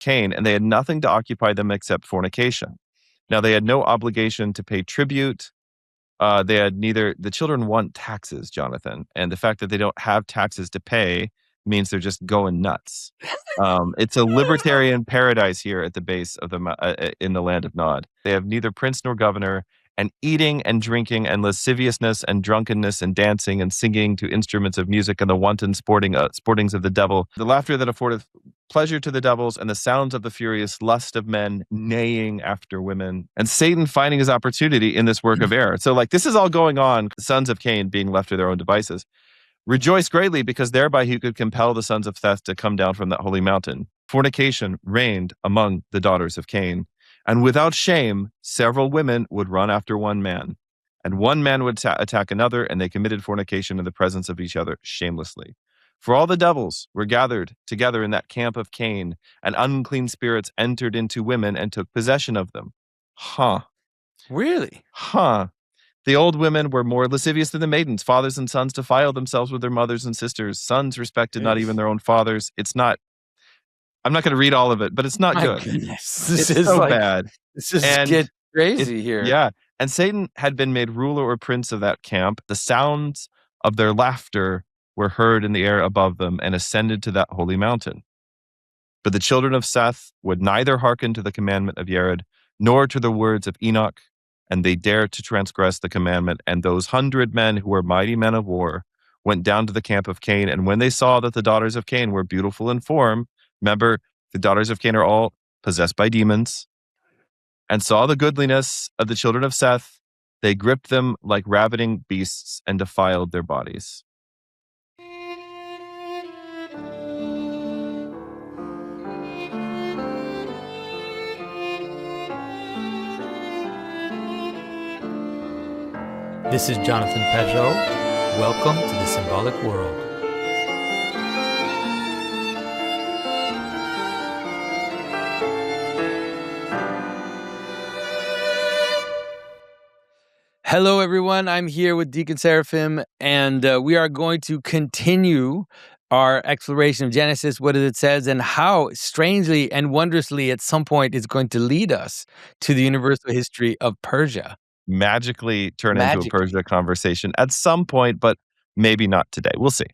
Cain, and they had nothing to occupy them except fornication. Now they had no obligation to pay tribute. They had neither. The children want taxes, Jonathan, and the fact that they don't have taxes to pay means they're just going nuts. It's a libertarian paradise here at the base of in the land of Nod. They have neither prince nor governor, and eating and drinking and lasciviousness and drunkenness and dancing and singing to instruments of music and the wanton sportings of the devil, the laughter that affordeth pleasure to the devils, and the sounds of the furious lust of men neighing after women, and Satan finding his opportunity in this work of error. So like this is all going on, the sons of Cain being left to their own devices. Rejoice greatly, because thereby he could compel the sons of Seth to come down from that holy mountain. Fornication reigned among the daughters of Cain, and without shame several women would run after one man, and one man would attack another, and they committed fornication in the presence of each other shamelessly. For all the devils were gathered together in that camp of Cain, and unclean spirits entered into women and took possession of them. Huh. Really? Huh. The old women were more lascivious than the maidens. Fathers and sons defiled themselves with their mothers and sisters. Sons respected not even their own fathers. I'm not going to read all of it, but it's not good. Goodness. This is so bad. This is get crazy here. Yeah. And Satan had been made ruler or prince of that camp. The sounds of their laughter were heard in the air above them and ascended to that holy mountain. But the children of Seth would neither hearken to the commandment of Yared, nor to the words of Enoch, and they dared to transgress the commandment. And those 100 men who were mighty men of war went down to the camp of Cain. And when they saw that the daughters of Cain were beautiful in form, remember, the daughters of Cain are all possessed by demons, and saw the goodliness of the children of Seth, they gripped them like ravening beasts and defiled their bodies. This is Jonathan Pajot. Welcome to the Symbolic World. Hello, everyone. I'm here with Deacon Seraphim, and we are going to continue our exploration of Genesis, what it says, and how strangely and wondrously at some point it's going to lead us to the universal history of Persia. Magically turn into a Persia conversation at some point, but maybe not today. We'll see.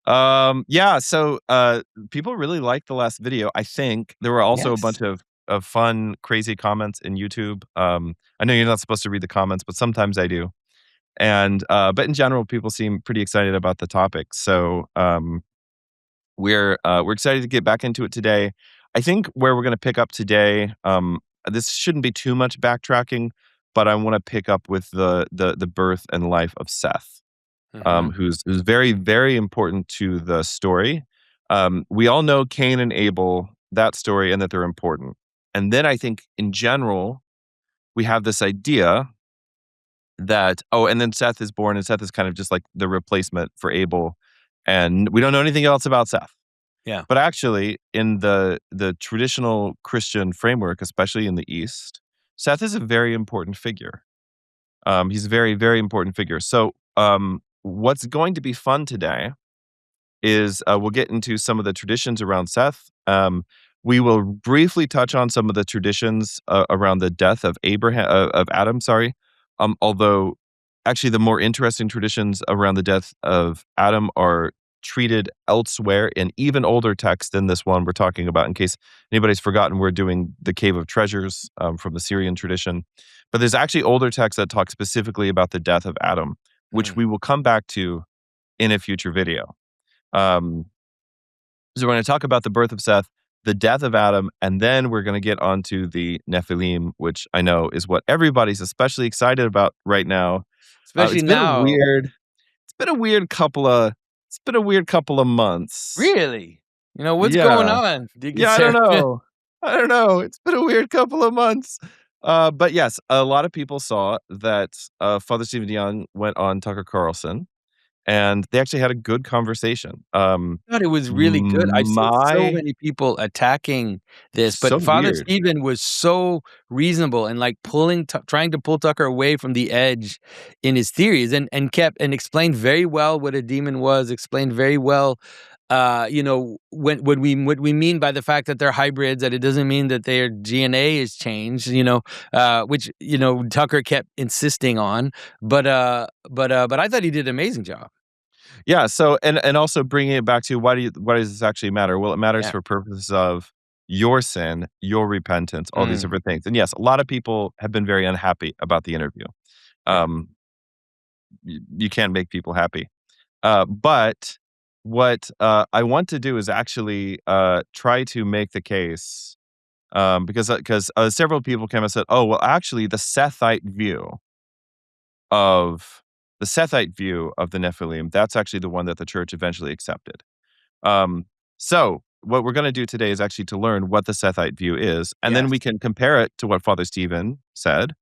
So people really liked the last video. I think there were also a bunch of fun, crazy comments in YouTube. I know you're not supposed to read the comments, but sometimes I do. And but in general, people seem pretty excited about the topic. So we're excited to get back into it today. I think where we're going to pick up today, this shouldn't be too much backtracking, but I want to pick up with the birth and life of Seth, who's very, very important to the story. We all know Cain and Abel, that story, and that they're important. And then I think in general, we have this idea that, and then Seth is born, and Seth is kind of just like the replacement for Abel. And we don't know anything else about Seth. Yeah. But actually, in the traditional Christian framework, especially in the East, Seth is a very important figure. He's a very, very important figure. So what's going to be fun today is we'll get into some of the traditions around Seth. We will briefly touch on some of the traditions around the death of Adam. Although actually the more interesting traditions around the death of Adam are treated elsewhere in even older texts than this one we're talking about. In case anybody's forgotten, we're doing the Cave of Treasures from the Syrian tradition. But there's actually older texts that talk specifically about the death of Adam, which we will come back to in a future video. So we're going to talk about the birth of Seth, the death of Adam, and then we're going to get onto the Nephilim, which I know is what everybody's especially excited about right now. Especially now. It's been a weird couple of months. Really? What's going on? I don't know. It's been a weird couple of months. But yes, a lot of people saw that Father Stephen DeYoung went on Tucker Carlson, and they actually had a good conversation. I thought it was really good. I saw so many people attacking this, but Father Stephen was so reasonable and like trying to pull Tucker away from the edge in his theories, and explained very well what a demon was. Explained very well when what we mean by the fact that they're hybrids, that it doesn't mean that their DNA is changed, which Tucker kept insisting on, but I thought he did an amazing job. Yeah. So and also bringing it back to why does this actually matter? Well, it matters Yeah. for purposes of your sin, your repentance, all these Mm. different things. And yes, a lot of people have been very unhappy about the interview. Yeah. You can't make people happy. But what I want to do is actually try to make the case because several people came and said, "Oh, well, actually, of the Sethite view of the Nephilim, that's actually the one that the church eventually accepted." So what we're going to do today is actually to learn what the Sethite view is, and then Yes. we can compare it to what Father Stephen said,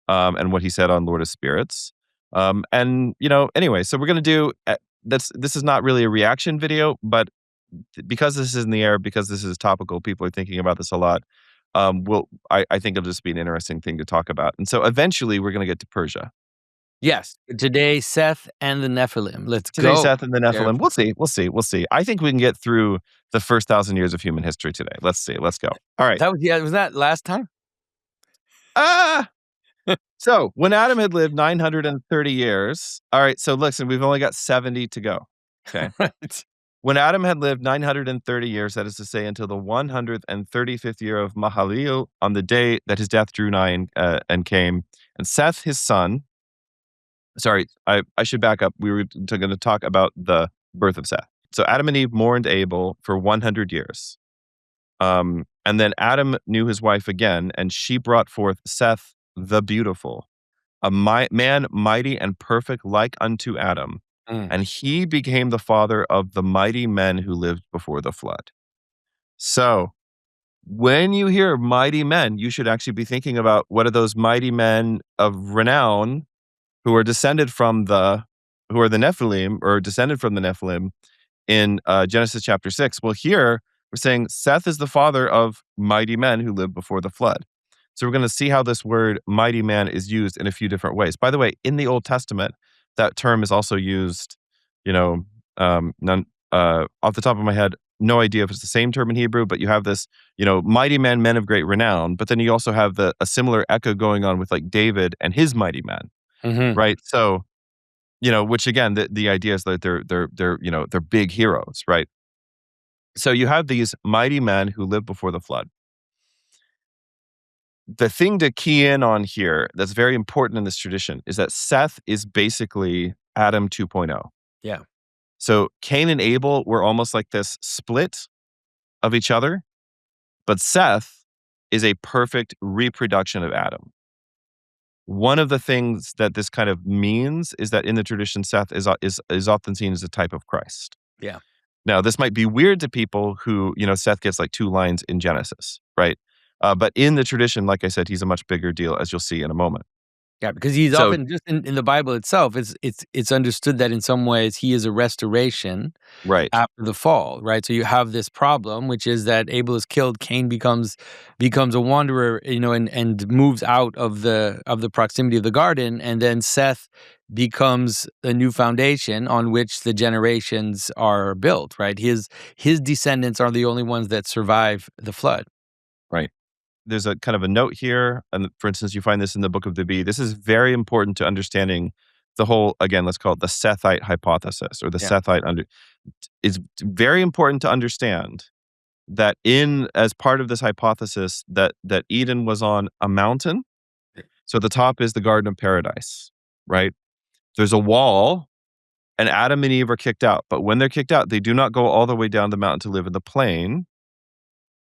and what he said on Lord of Spirits. Anyway, so we're going to do this is not really a reaction video, but because this is in the air, because this is topical, people are thinking about this a lot. I think it'll just be an interesting thing to talk about. And so eventually we're going to get to Persia. Yes. Today, Seth and the Nephilim. Let's Today, go. Seth and the Nephilim. We'll see. I think we can get through the first 1,000 years of human history today. Let's see. Let's go. All right. Was that last time? Ah! So when Adam had lived 930 years, all right, so listen, we've only got 70 to go. Okay. Right. When Adam had lived 930 years, that is to say, until the 135th year of Mahalil, on the day that his death drew nigh and came, and Seth, his son, sorry, I should back up. We were going to talk about the birth of Seth. So Adam and Eve mourned Abel for 100 years. And then Adam knew his wife again, and she brought forth Seth the beautiful, a man mighty and perfect like unto Adam. Mm. And he became the father of the mighty men who lived before the flood. So when you hear mighty men, you should actually be thinking about what are those mighty men of renown who are descended from who are the Nephilim or descended from the Nephilim in Genesis chapter 6. Well, here we're saying Seth is the father of mighty men who lived before the flood. So we're going to see how this word mighty man is used in a few different ways. By the way, in the Old Testament, that term is also used, off the top of my head, no idea if it's the same term in Hebrew, but you have this, mighty men of great renown. But then you also have a similar echo going on with like David and his mighty men, Mm-hmm. right? So, which again, the idea is that they're big heroes, right? So you have these mighty men who lived before the flood. The thing to key in on here that's very important in this tradition is that Seth is basically Adam 2.0. Yeah. So Cain and Abel were almost like this split of each other, but Seth is a perfect reproduction of Adam. One of the things that this kind of means is that in the tradition, Seth is often seen as a type of Christ. Yeah. Now, this might be weird to people who, Seth gets like 2 lines in Genesis, right? But in the tradition, like I said, he's a much bigger deal, as you'll see in a moment. Yeah, because he's often just in the Bible itself, it's understood that in some ways he is a restoration Right. after the fall, right? So you have this problem, which is that Abel is killed, Cain becomes a wanderer, and moves out of the proximity of the garden, and then Seth becomes a new foundation on which the generations are built, right? His descendants are the only ones that survive the flood. Right. There's a kind of a note here, and for instance, you find this in the Book of the Bee. This is very important to understanding the whole, again, let's call it the Sethite hypothesis or the Sethite It's very important to understand that as part of this hypothesis that Eden was on a mountain. So the top is the Garden of Paradise, right? There's a wall, and Adam and Eve are kicked out. But when they're kicked out, they do not go all the way down the mountain to live in the plain.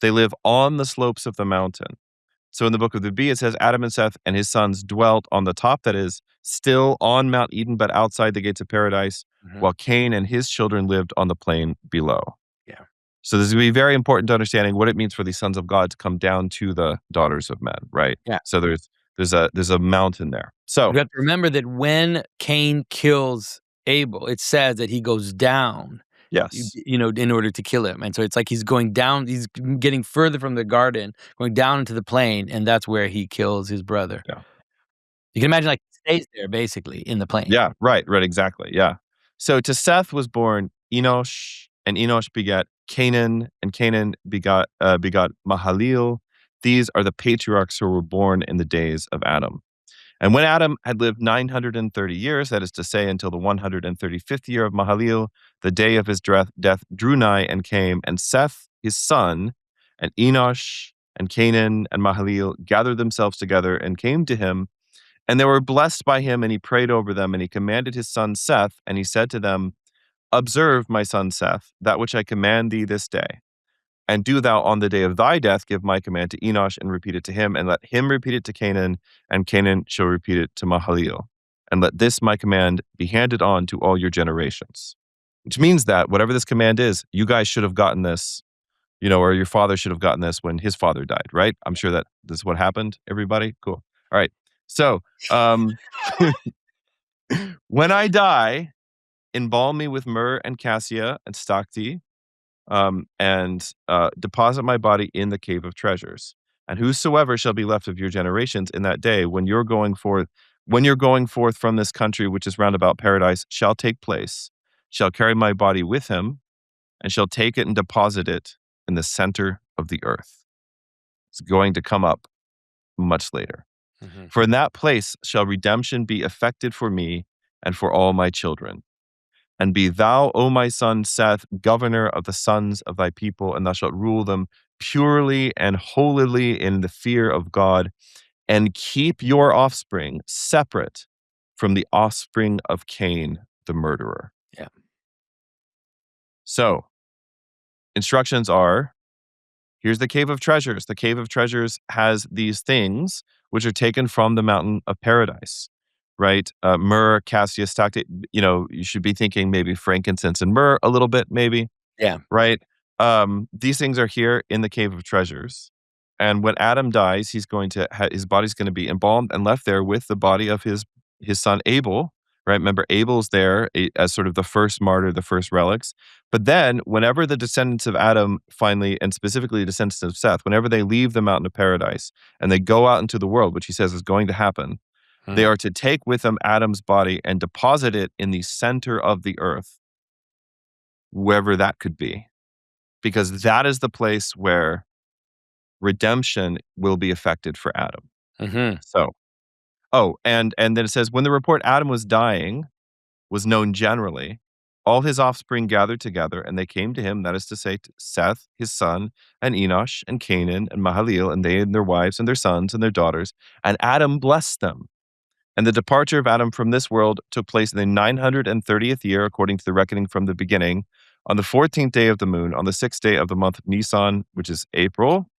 They live on the slopes of the mountain. So in the Book of the Bee, it says Adam and Seth and his sons dwelt on the top, that is, still on Mount Eden, but outside the gates of paradise, while Cain and his children lived on the plain below. Yeah. So this is going to be very important to understanding what it means for these sons of God to come down to the daughters of men, right? Yeah. So there's a mountain there. So you have to remember that when Cain kills Abel, it says that he goes down. Yes. In order to kill him. And so it's like he's going down, he's getting further from the garden, going down into the plain, and that's where he kills his brother. Yeah. You can imagine, like, he stays there basically in the plain. Yeah, right, exactly. Yeah. So to Seth was born Enosh, and Enosh begat Canaan, and Canaan begot Mahalalel. These are the patriarchs who were born in the days of Adam. And when Adam had lived 930 years, that is to say, until the 135th year of Mahalalel, the day of his death drew nigh and came, and Seth, his son, and Enosh, and Canaan, and Mahalalel gathered themselves together and came to him, and they were blessed by him, and he prayed over them, and he commanded his son Seth, and he said to them, Observe, my son Seth, that which I command thee this day. And do thou on the day of thy death give my command to Enosh and repeat it to him, and let him repeat it to Canaan, and Canaan shall repeat it to Mahalalel. And let this my command be handed on to all your generations. Which means that whatever this command is, you guys should have gotten this, or your father should have gotten this when his father died, right? I'm sure that this is what happened, everybody. Cool. All right. So, when I die, embalm me with myrrh and cassia and stocti, and deposit my body in the cave of treasures. And whosoever shall be left of your generations in that day, when you're going forth from this country which is round about paradise, shall take place, shall carry my body with him, and shall take it and deposit it in the center of the earth. It's going to come up much later. Mm-hmm. For in that place shall redemption be effected for me and for all my children. And be thou, O my son Seth, governor of the sons of thy people, and thou shalt rule them purely and holily in the fear of God, and keep your offspring separate from the offspring of Cain, the murderer. Yeah. So, instructions are, here's the cave of treasures. The cave of treasures has these things which are taken from the mountain of paradise. Right? Myrrh, cassia, stocti, you should be thinking maybe frankincense and myrrh a little bit, maybe. Yeah. Right? These things are here in the cave of treasures. And when Adam dies, his body's going to be embalmed and left there with the body of his son Abel. Right? Remember, Abel's there as sort of the first martyr, the first relics. But then, whenever the descendants of Adam finally, and specifically the descendants of Seth, whenever they leave the mountain of paradise and they go out into the world, which he says is going to happen, they are to take with them Adam's body and deposit it in the center of the earth, wherever that could be, because that is the place where redemption will be effected for Adam. Mm-hmm. So, and then it says, when the report Adam was dying was known generally, all his offspring gathered together, and they came to him, that is to say, to Seth, his son, and Enosh, and Canaan, and Mahalalel, and they and their wives, and their sons, and their daughters, and Adam blessed them. And the departure of Adam from this world took place in the 930th year, according to the reckoning from the beginning, on the 14th day of the moon, on the 6th day of the month of Nisan, which is April,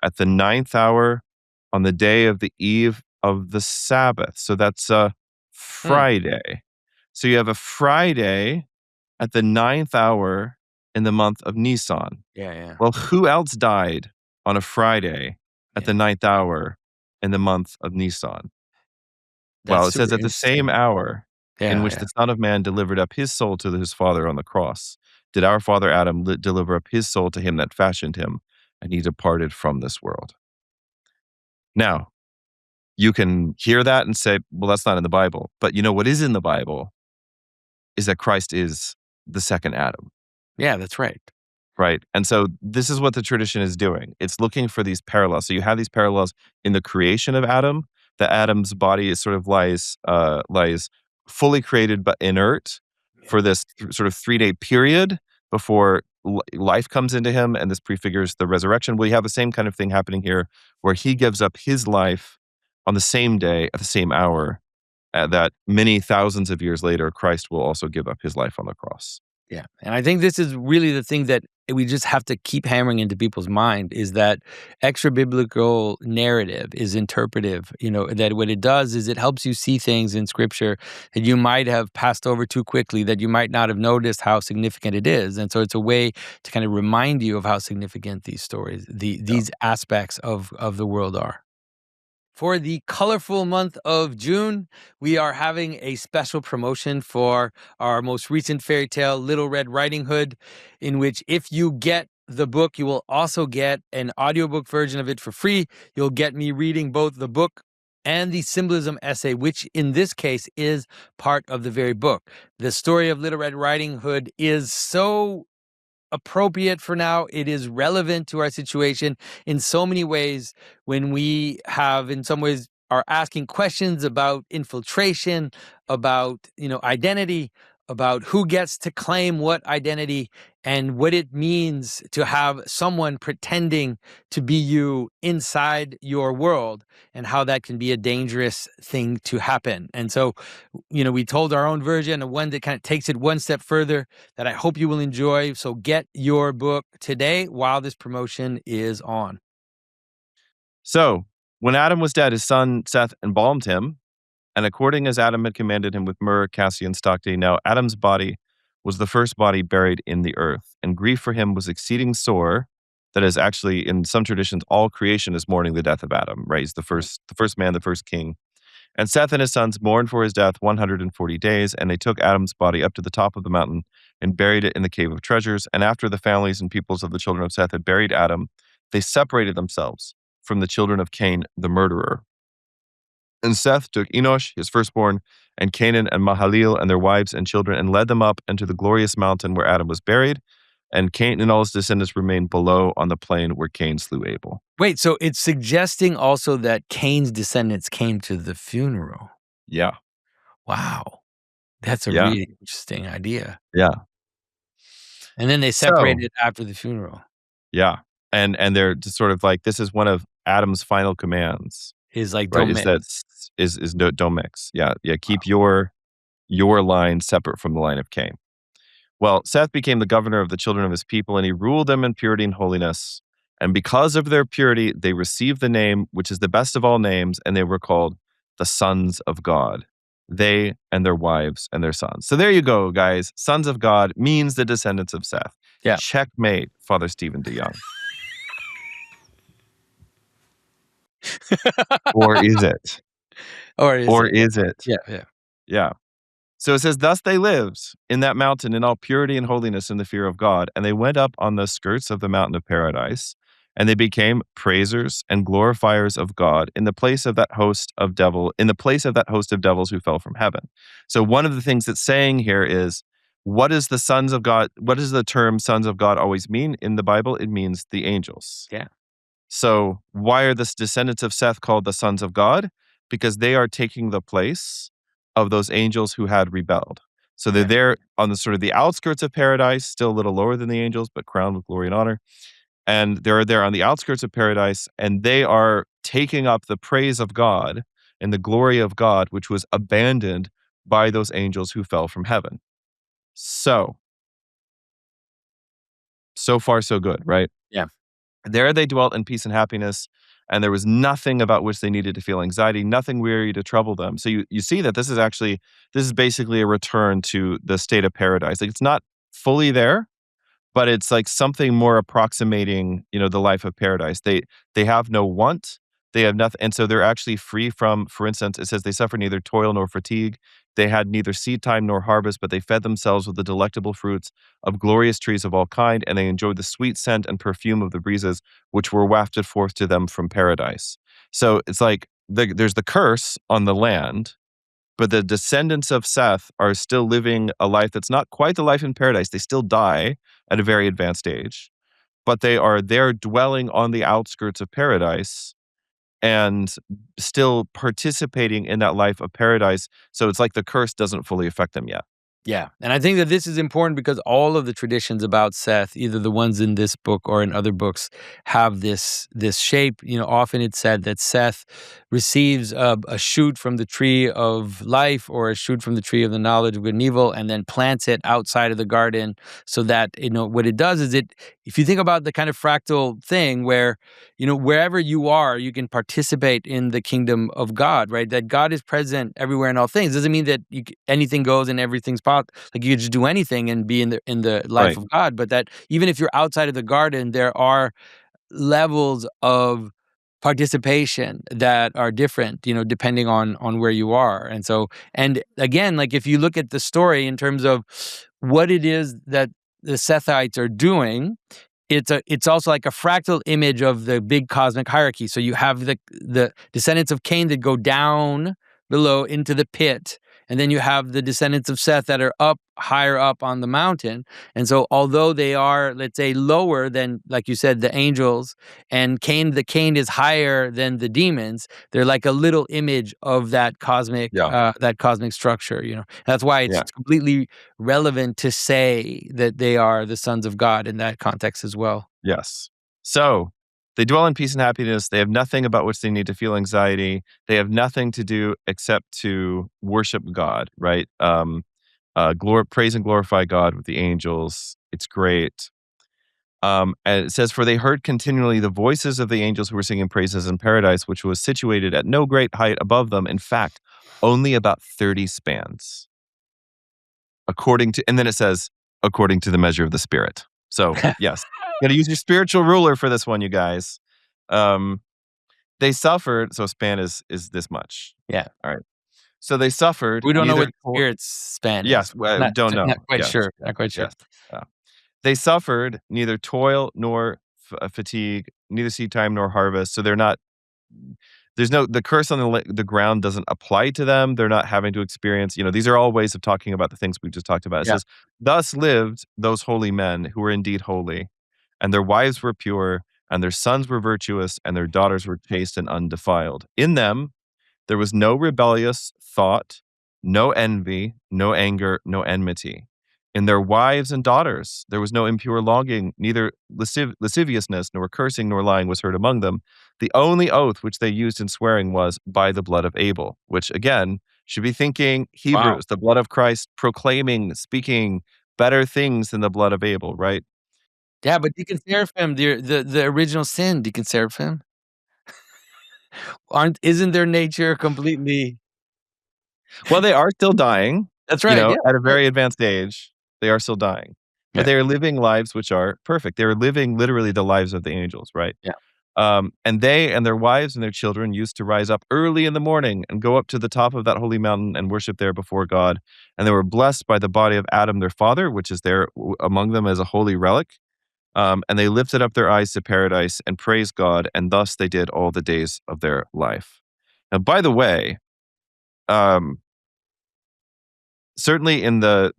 at the 9th hour, on the day of the eve of the Sabbath. So that's a Friday. So you have a Friday at the 9th hour in the month of Nisan. Yeah. Well, who else died on a Friday at the 9th hour in the month of Nisan? Well, it says at the same hour in which the Son of Man delivered up his soul to his Father on the cross, did our father Adam deliver up his soul to him that fashioned him, and he departed from this world. Now, you can hear that and say, well, that's not in the Bible. But what is in the Bible is that Christ is the second Adam. Yeah, that's right. Right. And so this is what the tradition is doing. It's looking for these parallels. So you have these parallels in the creation of Adam, that Adam's body is sort of lies fully created but inert for this sort of 3-day period before life comes into him, and this prefigures the resurrection. We have the same kind of thing happening here, where he gives up his life on the same day at the same hour, that many thousands of years later, Christ will also give up his life on the cross. Yeah. And I think this is really the thing that we just have to keep hammering into people's mind, is that extra-biblical narrative is interpretive. That what it does is it helps you see things in Scripture that you might have passed over too quickly, that you might not have noticed how significant it is. And so it's a way to kind of remind you of how significant these stories, these aspects of the world are. For the colorful month of June, we are having a special promotion for our most recent fairy tale, Little Red Riding Hood, in which if you get the book, you will also get an audiobook version of it for free. You'll get me reading both the book and the symbolism essay, which in this case is part of the very book. The story of Little Red Riding Hood is so appropriate for now. It is relevant to our situation in so many ways when we have, in some ways, are asking questions about infiltration, about, identity, about who gets to claim what identity, and what it means to have someone pretending to be you inside your world, and how that can be a dangerous thing to happen. And so, we told our own version, of one that kind of takes it one step further, that I hope you will enjoy. So get your book today while this promotion is on. So when Adam was dead, his son Seth embalmed him, and according as Adam had commanded him with myrrh, cassia, and stocks. Now Adam's body was the first body buried in the earth, and grief for him was exceeding sore. That is, actually, in some traditions, all creation is mourning the death of Adam, right? He's the first man, the first king. And Seth and his sons mourned for his death 140 days, and they took Adam's body up to the top of the mountain and buried it in the cave of treasures. And after the families and peoples of the children of Seth had buried Adam, they separated themselves from the children of Cain, the murderer. And Seth took Enoch, his firstborn, and Canaan and Mahalalel and their wives and children, and led them up into the glorious mountain where Adam was buried. And Cain and all his descendants remained below on the plain where Cain slew Abel. Wait, so it's suggesting also that Cain's descendants came to the funeral. Yeah. Wow. That's a really interesting idea. Yeah. And then they separated after the funeral. Yeah. And they're just sort of like, this is one of Adam's final commands. Is like, right? Don't mix. Don't mix. Yeah. Keep your line separate from the line of Cain. Well, Seth became the governor of the children of his people, and he ruled them in purity and holiness. And because of their purity, they received the name, which is the best of all names, and they were called the sons of God. They and their wives and their sons. So there you go, guys. Sons of God means the descendants of Seth. Yeah. Checkmate, Father Stephen DeYoung. Or is it? Or is it? Yeah. So it says, thus they lived in that mountain in all purity and holiness in the fear of God. And they went up on the skirts of the mountain of paradise, and they became praisers and glorifiers of God in the place of that host of devils who fell from heaven. So one of the things it's saying here is, what does the sons of God, what does the term sons of God always mean in the Bible? It means the angels. Yeah. So why are the descendants of Seth called the sons of God? Because they are taking the place of those angels who had rebelled. So they're there on the sort of the outskirts of paradise, still a little lower than the angels, but crowned with glory and honor. And they're there on the outskirts of paradise, and they are taking up the praise of God and the glory of God, which was abandoned by those angels who fell from heaven. So far, so good, right? Yeah. There they dwelt in peace and happiness, and there was nothing about which they needed to feel anxiety, nothing weary to trouble them. So you see that this is basically a return to the state of paradise. Like, it's not fully there, but it's like something more approximating, the life of paradise. They have no want, they have nothing, and so they're actually free from, for instance, it says they suffered neither toil nor fatigue. They had neither seed time nor harvest, but they fed themselves with the delectable fruits of glorious trees of all kind, and they enjoyed the sweet scent and perfume of the breezes which were wafted forth to them from paradise. So it's like there's the curse on the land, but the descendants of Seth are still living a life that's not quite the life in paradise. They still die at a very advanced age, but they are there dwelling on the outskirts of paradise and still participating in that life of paradise. So it's like the curse doesn't fully affect them yet. Yeah. And I think that this is important because all of the traditions about Seth, either the ones in this book or in other books, have this shape. Often it's said that Seth receives a shoot from the tree of life or a shoot from the tree of the knowledge of good and evil, and then plants it outside of the garden, so that, what it does is if you think about the kind of fractal thing where, wherever you are, you can participate in the kingdom of God, right? That God is present everywhere in all things. Doesn't mean that anything goes and everything's possible. Like, you could just do anything and be in the life of God, but that even if you're outside of the garden, there are levels of participation that are different, depending on where you are. And again, like, if you look at the story in terms of what it is that the Sethites are doing, it's also like a fractal image of the big cosmic hierarchy. So you have the descendants of Cain that go down below into the pit, And then you have the descendants of Seth that are up higher up on the mountain. And so although they are, let's say, lower than, like you said, the angels, and the Cain is higher than the demons, they're like a little image of that cosmic Yeah. structure, you know. That's why it's Yeah. completely relevant to say that they are the sons of God in that context as well. Yes. So they dwell in peace and happiness. They have nothing about which they need to feel anxiety. They have nothing to do except to worship God, right? Praise and glorify God with the angels. It's great. And it says, for they heard continually the voices of the angels who were singing praises in paradise, which was situated at no great height above them. In fact, only about 30 spans. And then it says, according to the measure of the Spirit. So, yes, got to use your spiritual ruler for this one, you guys. They suffered. So, span is this much. Yeah. All right. So they suffered. We don't know neither what the Spirit's span is. Yes, well, don't know. Not quite Yes, sure. Not quite sure. yes. They suffered neither toil nor fatigue, neither seed time nor harvest. So they're not. There's no the curse on the ground doesn't apply to them. They're not having to experience. These are all ways of talking about the things we just talked about. It says, "Thus lived those holy men who were indeed holy, and their wives were pure, and their sons were virtuous, and their daughters were chaste and undefiled. In them there was no rebellious thought, no envy, no anger, no enmity. In their wives and daughters there was no impure longing, neither lasciviousness, nor cursing, nor lying was heard among them. The only oath which they used in swearing was by the blood of Abel," which again should be thinking Hebrews, the blood of Christ, proclaiming, speaking better things than the blood of Abel, right? Yeah, but Deacon Seraphim, the original sin, Deacon Seraphim, isn't their nature completely? Well, they are still dying, That's right. Yeah, at a right. very advanced age. They are still dying, but Yeah. they are living lives which are perfect. They are living literally the lives of the angels, right? Yeah. And they and their wives and their children used to rise up early in the morning and go up to the top of that holy mountain and worship there before God. And they were blessed by the body of Adam, their father, which is there among them as a holy relic. And they lifted up their eyes to paradise and praised God, and thus they did all the days of their life. Now, by the way, um, certainly in the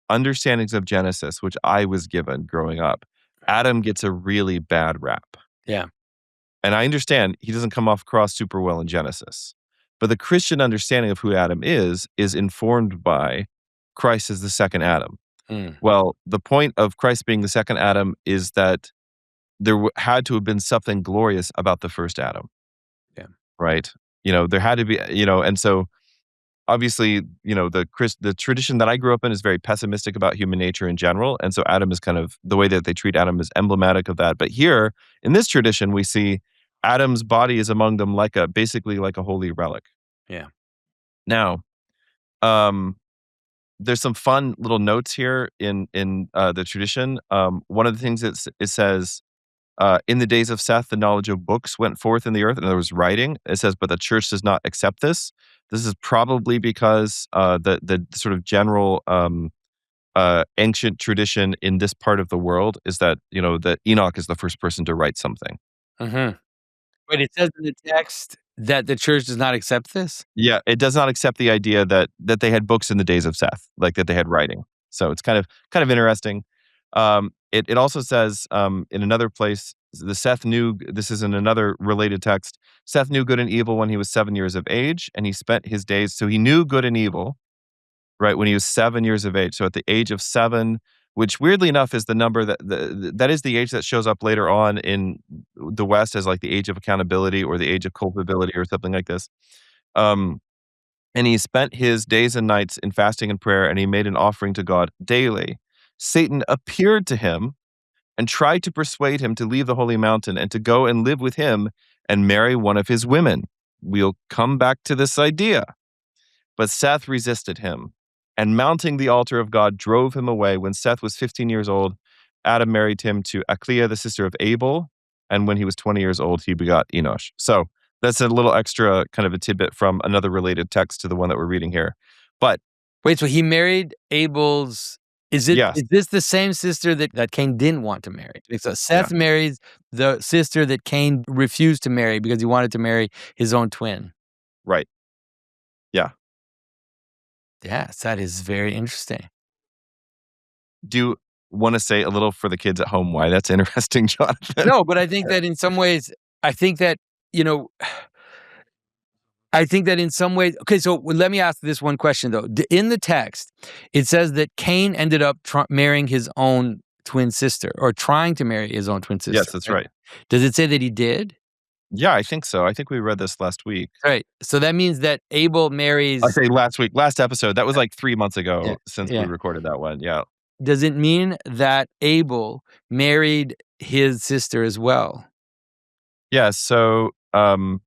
understandings of Genesis, which I was given growing up, Adam gets a really bad rap. Yeah. And I understand he doesn't come across super well in Genesis. But the Christian understanding of who Adam is informed by Christ as the second Adam. Mm. Well, the point of Christ being the second Adam is that there had to have been something glorious about the first Adam. Yeah. Right? There had to be, and so obviously, the tradition that I grew up in is very pessimistic about human nature in general. And so Adam is kind of, the way that they treat Adam is emblematic of that. But here in this tradition, we see Adam's body is among them basically like a holy relic. Yeah. Now, there's some fun little notes here in the tradition. One of the things it says, in the days of Seth, the knowledge of books went forth in the earth, and there was writing. It says, but the church does not accept this. This is probably because the sort of general ancient tradition in this part of the world is that that Enoch is the first person to write something. Mm-hmm. But it says in the text that the church does not accept this? Yeah, it does not accept the idea that they had books in the days of Seth, like that they had writing. So it's kind of interesting. It also says in another place, Seth knew, this is in another related text, Seth knew good and evil when he was 7 years of age, and he spent his days, so he knew good and evil, right, when he was 7 years of age. So at the age of 7, which weirdly enough is the number that is the age that shows up later on in the West as like the age of accountability or the age of culpability or something like this. And he spent his days and nights in fasting and prayer, and he made an offering to God daily. Satan appeared to him and tried to persuade him to leave the holy mountain and to go and live with him and marry one of his women. We'll come back to this idea. But Seth resisted him, and mounting the altar of God, drove him away. When Seth was 15 years old, Adam married him to Aklia, the sister of Abel, and when he was 20 years old, he begot Enoch. So that's a little extra kind of a tidbit from another related text to the one that we're reading here. But wait, so he married Abel's? Yes. Is this the same sister that Cain didn't want to marry? So Seth marries the sister that Cain refused to marry because he wanted to marry his own twin. Right. Yeah. Yes, that is very interesting. Do you want to say a little for the kids at home why that's interesting, Jonathan? No, but I think that in some ways, I think that, you know, I think that in some ways, okay, so let me ask this one question though. In the text, it says that Cain ended up marrying his own twin sister, or trying to marry his own twin sister. Yes, that's right. Does it say that he did? Yeah, I think so. I think we read this last week. Right. So that means that Abel marries. I say last week, last episode. That was like 3 months Yeah. ago since we recorded that one. Yeah. Does it mean that Abel married his sister as well? Yeah. So, well,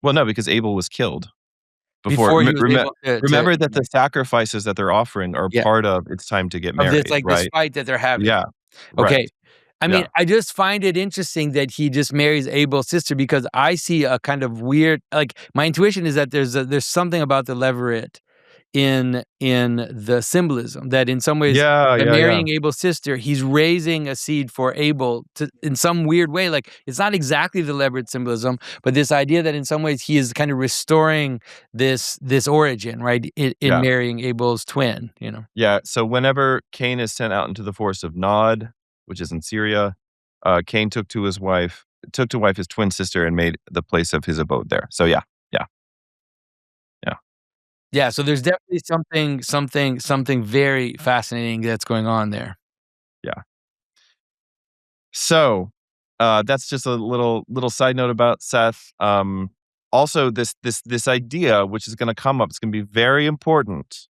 no, because Abel was killed before. Before he was able Remember that the sacrifices that they're offering are yeah, part of it's time to get of this, married, like, this right? fight that they're having. Yeah. Right. Okay. I mean, Yeah. I just find it interesting that he just marries Abel's sister, because I see a kind of weird, like, my intuition is that there's something about the levirate in the symbolism that in some ways, Yeah. by Yeah. Yeah. marrying Abel's sister, he's raising a seed for Abel to, in some weird way. Like, it's not exactly the levirate symbolism, but this idea that in some ways he is kind of restoring this origin, right? In Yeah. marrying Abel's twin, Yeah. So whenever Cain is sent out into the forest of Nod, which is in Syria, Cain took to wife his twin sister and made the place of his abode there. So yeah. Yeah. Yeah. Yeah, so there's definitely something very fascinating that's going on there. Yeah. So, that's just a little side note about Seth. Also, this idea, which is going to come up, it's going to be very important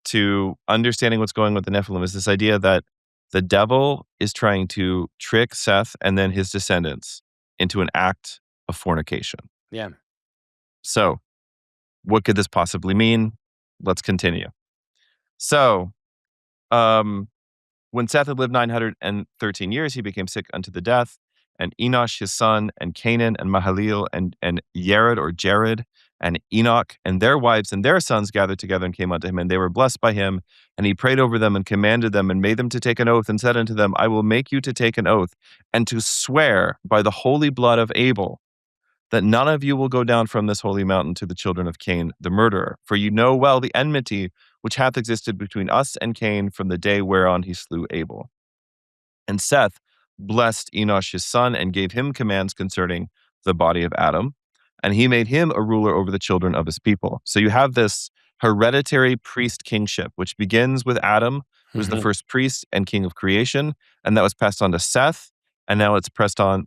to understanding what's going on with the Nephilim, is this idea that the devil is trying to trick Seth and then his descendants into an act of fornication. Yeah. So, what could this possibly mean? Let's continue. So, um, when Seth had lived 913 years, he became sick unto the death. And Enosh his son, and Canaan, and Mahalalel, and Jared or Jared, and Enoch, and their wives and their sons gathered together and came unto him, and they were blessed by him. And he prayed over them and commanded them and made them to take an oath and said unto them, I will make you to take an oath and to swear by the holy blood of Abel that none of you will go down from this holy mountain to the children of Cain, the murderer. For you know well the enmity which hath existed between us and Cain from the day whereon he slew Abel. And Seth blessed Enosh his son and gave him commands concerning the body of Adam, and he made him a ruler over the children of his people. So you have this hereditary priest kingship, which begins with Adam, who's the first priest and king of creation, and that was passed on to Seth, and now it's passed on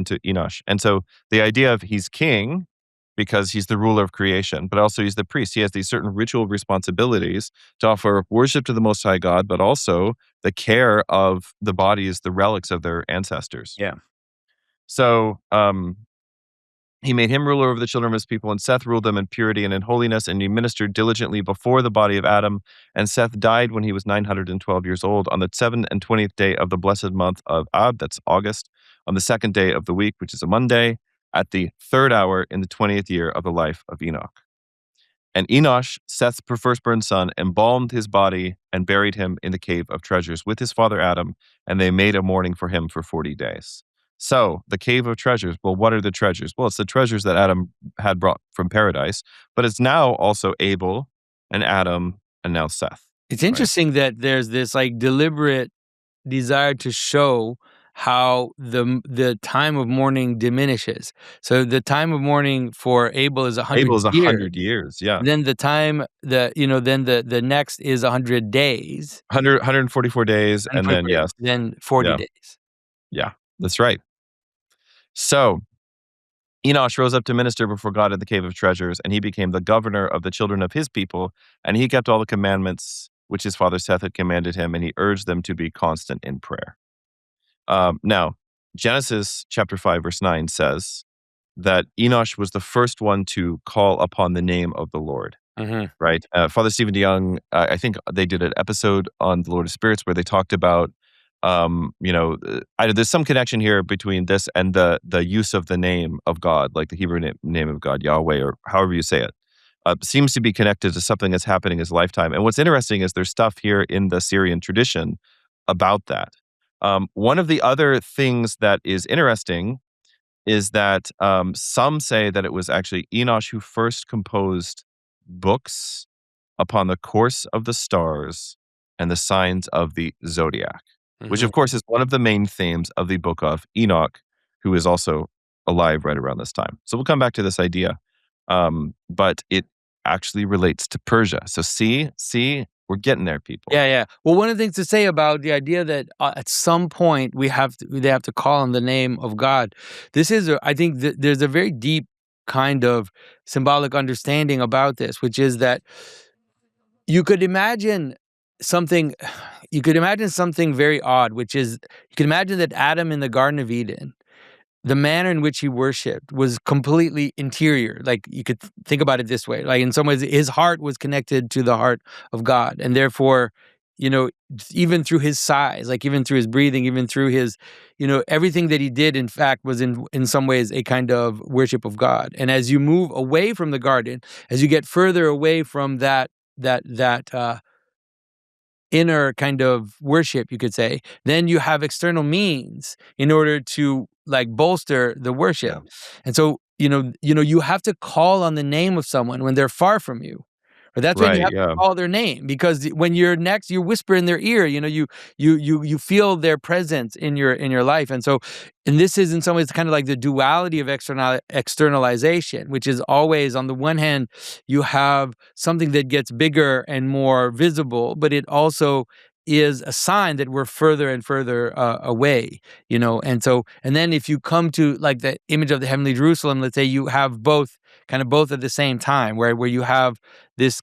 to Enosh. And so the idea of he's king because he's the ruler of creation, but also he's the priest. He has these certain ritual responsibilities to offer worship to the Most High God, but also the care of the bodies, the relics of their ancestors. Yeah. So he made him ruler over the children of his people, and Seth ruled them in purity and in holiness, and he ministered diligently before the body of Adam. And Seth died when he was 912 years old on the 7th and 20th day of the blessed month of Ab, that's August, on the second day of the week, which is a Monday, at the 3rd hour in the 20th year of the life of Enoch. And Enosh, Seth's firstborn son, embalmed his body and buried him in the cave of treasures with his father Adam, and they made a mourning for him for 40 days. So, the cave of treasures, well, what are the treasures? Well, it's the treasures that Adam had brought from paradise, but it's now also Abel and Adam and now Seth. It's interesting that there's this like deliberate desire to show how the time of mourning diminishes. So the time of mourning for Abel is 100 Abel is years. 100 years, yeah. And then the time then the next is 100 days. 144 days, and then, yes. Then 40 days. Yeah, that's right. So, Enosh rose up to minister before God at the cave of treasures, and he became the governor of the children of his people, and he kept all the commandments which his father Seth had commanded him, and he urged them to be constant in prayer. Now, Genesis chapter 5, verse 9 says that Enosh was the first one to call upon the name of the Lord, right? Father Stephen DeYoung, I think they did an episode on the Lord of Spirits where they talked about, there's some connection here between this and the use of the name of God, like the Hebrew name of God, Yahweh, or however you say it. Seems to be connected to something that's happening in his lifetime. And what's interesting is there's stuff here in the Syrian tradition about that. One of the other things that is interesting is that some say that it was actually Enosh who first composed books upon the course of the stars and the signs of the zodiac, which of course is one of the main themes of the book of Enoch, who is also alive right around this time. So we'll come back to this idea. But it actually relates to Persia. So see, we're getting there, people. Yeah. Well, one of the things to say about the idea that at some point they have to call on the name of God. I think there's a very deep kind of symbolic understanding about this, which is that you could imagine something very odd, which is you can imagine that Adam in the Garden of Eden, the manner in which he worshipped was completely interior. Like, you could think about it this way. Like, in some ways, his heart was connected to the heart of God. And therefore, even through his sighs, like even through his breathing, even through his, everything that he did, in fact, was in some ways a kind of worship of God. And as you move away from the garden, as you get further away from that inner kind of worship, you could say, then you have external means in order to like bolster the worship. Yeah. And so, you have to call on the name of someone when they're far from you. Or that's when you have to call their name, because when you're next, you whisper in their ear. You feel their presence in your life, and this is in some ways kind of like the duality of externalization, which is always, on the one hand, you have something that gets bigger and more visible, but it also is a sign that we're further and further away, and then if you come to like the image of the heavenly Jerusalem, let's say you have both at the same time, where you have this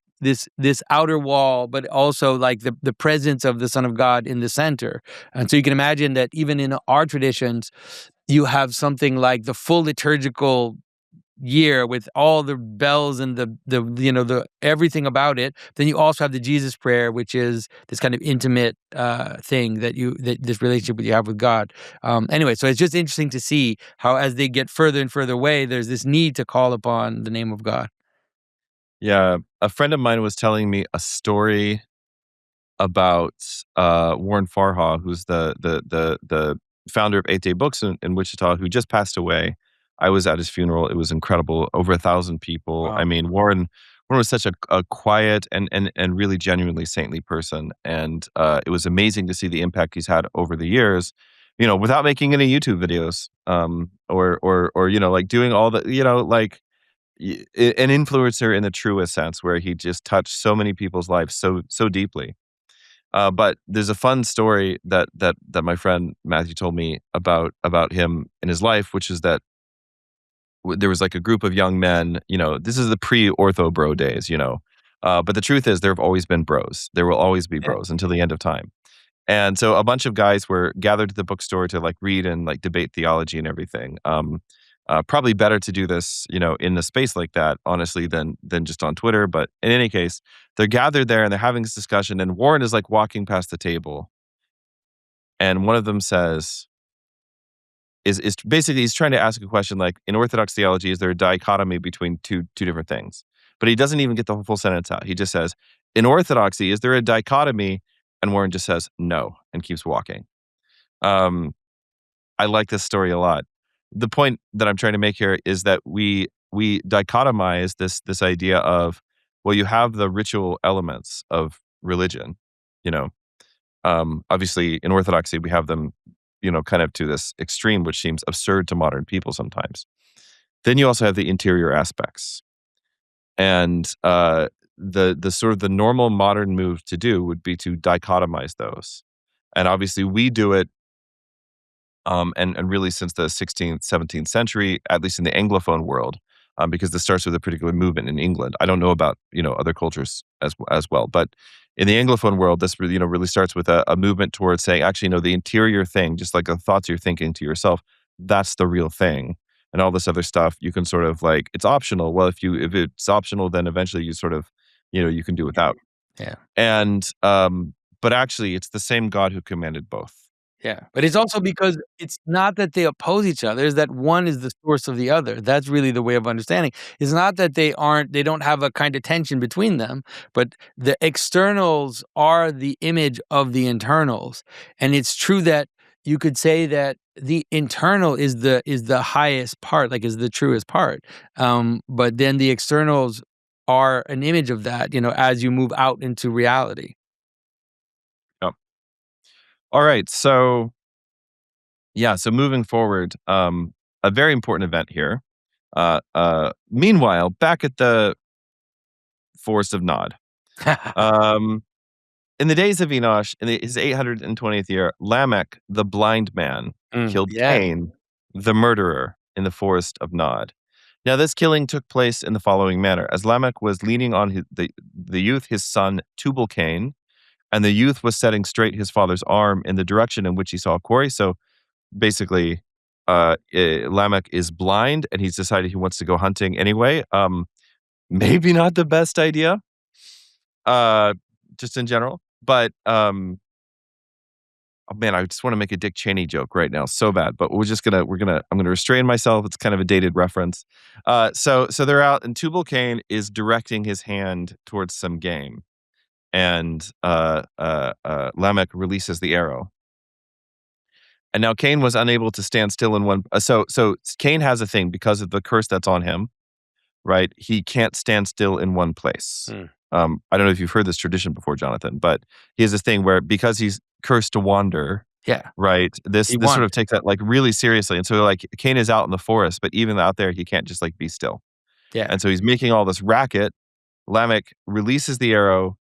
outer wall, but also like the presence of the Son of God in the center. And so you can imagine that even in our traditions, you have something like the full liturgical year with all the bells and the everything about it. Then you also have the Jesus prayer, which is this kind of intimate thing that this relationship that you have with God. Anyway, so it's just interesting to see how, as they get further and further away, there's this need to call upon the name of God. Yeah, a friend of mine was telling me a story about Warren Farha, who's the founder of 8 Day Books in Wichita, who just passed away. I was at his funeral. It was incredible. Over 1,000 people. Wow. I mean, Warren was such a quiet and really genuinely saintly person, and it was amazing to see the impact he's had over the years. Without making any YouTube videos, or like doing all the like an influencer in the truest sense, where he just touched so many people's lives so deeply. But there's a fun story that my friend Matthew told me about him in his life, which is that there was like a group of young men. This is the pre-ortho bro days. But the truth is, there have always been bros. There will always be bros until the end of time. And so a bunch of guys were gathered at the bookstore to like read and like debate theology and everything. Probably better to do this, in a space like that, honestly, than just on Twitter. But in any case, they're gathered there and they're having this discussion. And Warren is like walking past the table, and one of them says, "Is basically he's trying to ask a question like, in Orthodox theology, is there a dichotomy between two different things?" But he doesn't even get the full sentence out. He just says, "In Orthodoxy, is there a dichotomy?" And Warren just says, "No," and keeps walking. I like this story a lot. The point that I'm trying to make here is that we dichotomize this idea of, well, you have the ritual elements of religion, obviously in Orthodoxy we have them, kind of to this extreme, which seems absurd to modern people sometimes. Then you also have the interior aspects, and the sort of the normal modern move to do would be to dichotomize those, and obviously we do it. And really since the 16th, 17th century, at least in the Anglophone world, because this starts with a particular movement in England. I don't know about, other cultures as well, but in the Anglophone world, this really, really starts with a movement towards saying, actually, the interior thing, just like the thoughts you're thinking to yourself, that's the real thing. And all this other stuff, you can sort of like, it's optional. Well, if it's optional, then eventually you sort of, you can do without. Yeah. And, but actually it's the same God who commanded both. Yeah, but it's also because it's not that they oppose each other, it's that one is the source of the other. That's really the way of understanding. It's not that they don't have a kind of tension between them, but the externals are the image of the internals. And it's true that you could say that the internal is the highest part, like is the truest part. But then the externals are an image of that, as you move out into reality. Yep. All right. So moving forward, a very important event here. Meanwhile, back at the Forest of Nod, in the days of Enoch, in his 820th year, Lamech, the blind man, killed Yeah. Cain, the murderer, in the Forest of Nod. Now, this killing took place in the following manner. As Lamech was leaning on the youth, his son, Tubal-Cain, and the youth was setting straight his father's arm in the direction in which he saw a quarry. So basically, Lamech is blind, and he's decided he wants to go hunting anyway. Maybe not the best idea, just in general. But oh man, I just want to make a Dick Cheney joke right now, so bad. But I'm gonna restrain myself. It's kind of a dated reference. So they're out, and Tubal-Cain is directing his hand towards some game, and Lamech releases the arrow. And now Cain was unable to stand still in one. So Cain has a thing because of the curse that's on him, right? He can't stand still in one place. I don't know if you've heard this tradition before, Jonathan, but he has this thing where because he's cursed to wander, right? This sort of takes that like really seriously. And so like Cain is out in the forest, but even out there, he can't just like be still. Yeah. And so he's making all this racket. Lamech releases the arrow,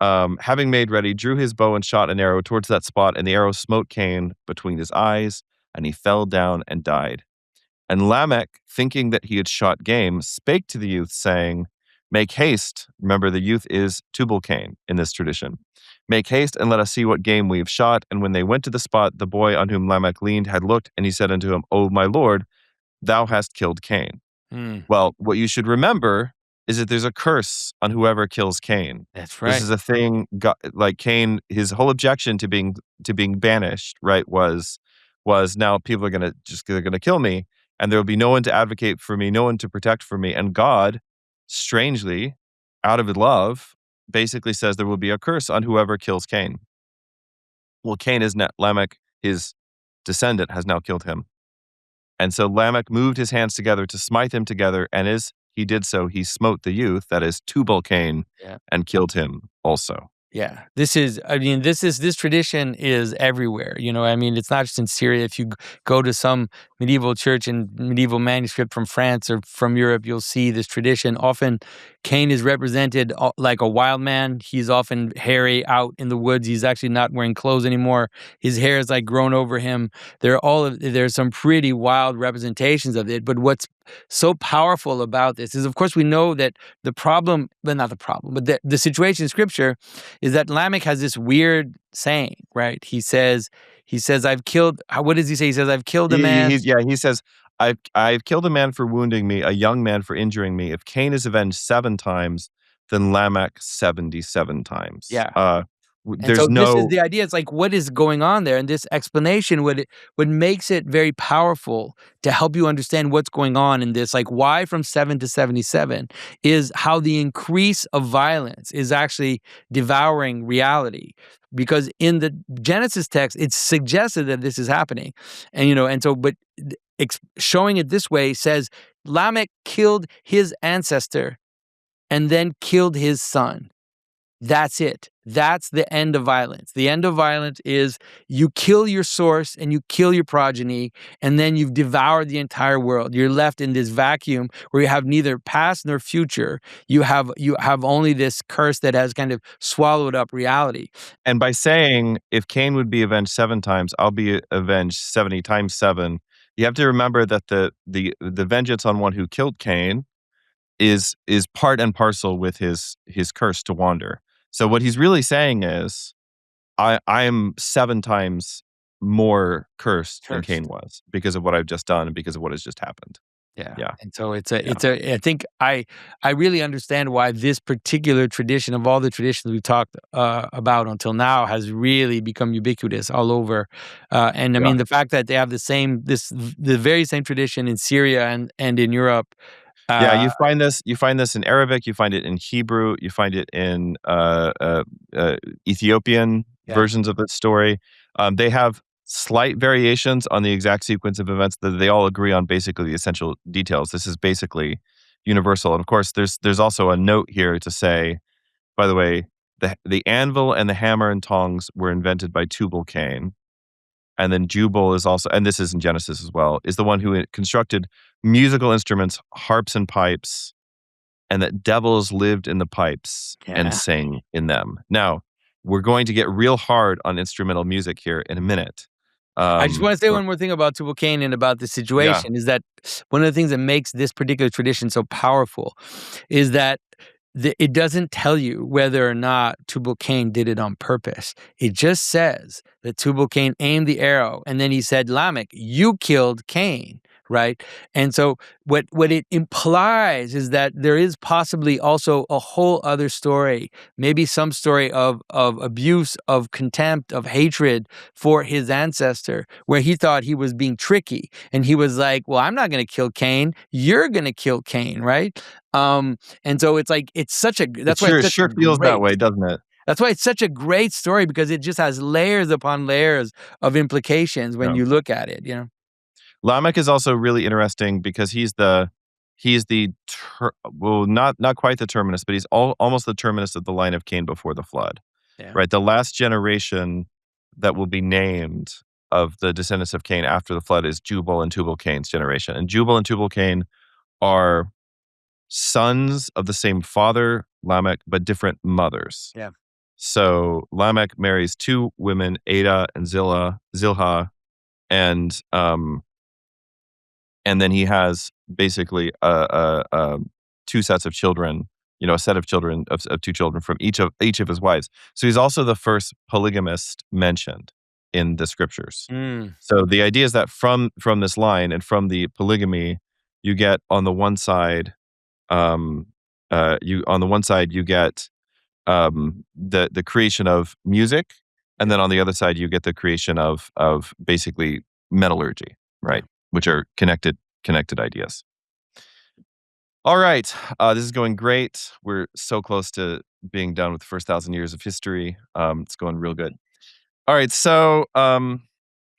having made ready, drew his bow and shot an arrow towards that spot, and the arrow smote Cain between his eyes, and he fell down and died. And Lamech, thinking that he had shot game, spake to the youth, saying, "Make haste." Remember, the youth is Tubal-Cain in this tradition. "Make haste, and let us see what game we have shot." And when they went to the spot, the boy on whom Lamech leaned had looked, and he said unto him, "O my lord, thou hast killed Cain." Well, what you should remember is that there's a curse on whoever kills Cain. That's right. This is a thing. Like Cain, his whole objection to being banished, right, was now people are gonna kill me, and there will be no one to advocate for me, no one to protect for me. And God, strangely, out of his love, basically says there will be a curse on whoever kills Cain. Well, Cain is Lamech, his descendant, has now killed him. And so Lamech moved his hands together to smite him together, and as he did so, he smote the youth, that is Tubal-Cain, and killed him also. Yeah, this tradition is everywhere. It's not just in Syria. If you go to some medieval church and medieval manuscript from France or from Europe, you'll see this tradition. Often Cain is represented like a wild man. He's often hairy out in the woods. He's actually not wearing clothes anymore. His hair is like grown over him. There's some pretty wild representations of it. But what's so powerful about this is, of course, we know that the situation in Scripture is that Lamech has this weird saying, right? He says, "I've killed." What does he say? He says, "I've killed a man." He says, "I've killed a man for wounding me, a young man for injuring me. If Cain is avenged 7 times, then Lamech 77 times." Yeah. This is the idea. It's like, what is going on there? And this explanation what makes it very powerful to help you understand what's going on in this. Like, why from 7 to 77 is how the increase of violence is actually devouring reality. Because in the Genesis text, it's suggested that this is happening. And showing it this way says Lamech killed his ancestor and then killed his son. That's it. That's the end of violence. The end of violence is you kill your source and you kill your progeny, and then you've devoured the entire world. You're left in this vacuum where you have neither past nor future. You have only this curse that has kind of swallowed up reality. And by saying, if Cain would be avenged 7 times, I'll be avenged 70 times 7. You have to remember that the vengeance on one who killed Cain is part and parcel with his curse to wander. So what he's really saying is, I am 7 times more cursed than Cain was because of what I've just done and because of what has just happened. Yeah. And so I think I really understand why this particular tradition of all the traditions we've talked about until now has really become ubiquitous all over. And I mean, the fact that they have the very same tradition in Syria and in Europe. You find this in Arabic, you find it in Hebrew, you find it in Ethiopian versions of the story. They have slight variations on the exact sequence of events that they all agree on basically the essential details. This is basically universal. And of course, there's also a note here to say, by the way, the anvil and the hammer and tongs were invented by Tubal-Cain. And then Jubal is also, and this is in Genesis as well, is the one who constructed musical instruments, harps and pipes, and that devils lived in the pipes and sang in them. Now, we're going to get real hard on instrumental music here in a minute. I just want to say one more thing about Tubal-Cain and about the situation is that one of the things that makes this particular tradition so powerful is that it doesn't tell you whether or not Tubal-Cain did it on purpose. It just says that Tubal-Cain aimed the arrow, and then he said, Lamech, you killed Cain, right? And so what it implies is that there is possibly also a whole other story, maybe some story of abuse, of contempt, of hatred for his ancestor, where he thought he was being tricky, and he was like, well, I'm not going to kill Cain, you're going to kill Cain, right? And so it's like, it's such a, that's why it sure feels that way, doesn't it? That's why it's such a great story, because it just has layers upon layers of implications when you look at it, Lamech is also really interesting because he's not quite the terminus, but he's almost the terminus of the line of Cain before the flood, right? The last generation that will be named of the descendants of Cain after the flood is Jubal and Tubal-Cain's generation. And Jubal and Tubal-Cain are sons of the same father, Lamech, but different mothers. Yeah. So Lamech marries two women, Ada and Zilha, and then he has basically two sets of children, a set of children of two children from each of his wives. So he's also the first polygamist mentioned in the scriptures. So the idea is that from this line and from the polygamy, you get on the one side, you get the creation of music, and then on the other side you get the creation of basically metallurgy, right? Which are connected ideas. All right, this is going great. We're so close to being done with the first 1,000 years of history. It's going real good. All right, so I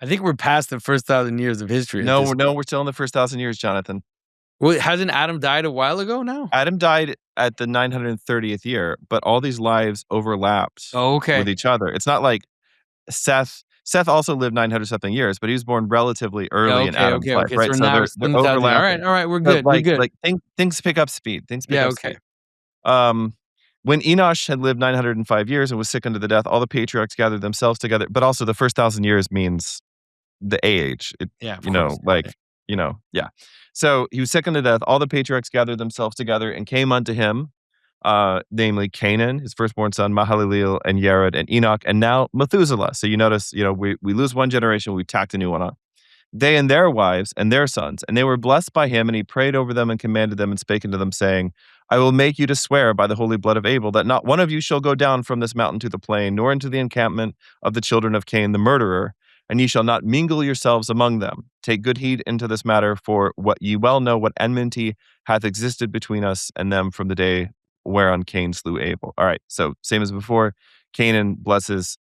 think we're past the first 1,000 years of history. No, we're still in the first 1,000 years, Jonathan. Well, hasn't Adam died a while ago now? Adam died at the 930th year, but all these lives overlapped with each other. It's not like Seth also lived 900 something years, but he was born relatively early in Adam's life, right? So they're overlapping. All right, we're good. We're good. Like things pick up speed. Speed. When Enoch had lived 905 years and was sick unto the death, all the patriarchs gathered themselves together. But also, the first 1,000 years means the age. So he was sick unto death. All the patriarchs gathered themselves together and came unto him, namely Canaan, his firstborn son, Mahalaleel, and Yared, and Enoch, and now Methuselah. So you notice, we lose one generation, we tacked a new one on. They and their wives and their sons, and they were blessed by him, and he prayed over them and commanded them and spake unto them, saying, I will make you to swear by the holy blood of Abel that not one of you shall go down from this mountain to the plain, nor into the encampment of the children of Cain the murderer, and ye shall not mingle yourselves among them. Take good heed into this matter, for what ye well know what enmity hath existed between us and them from the day whereon Cain slew Abel. All right, so same as before, Enoch blesses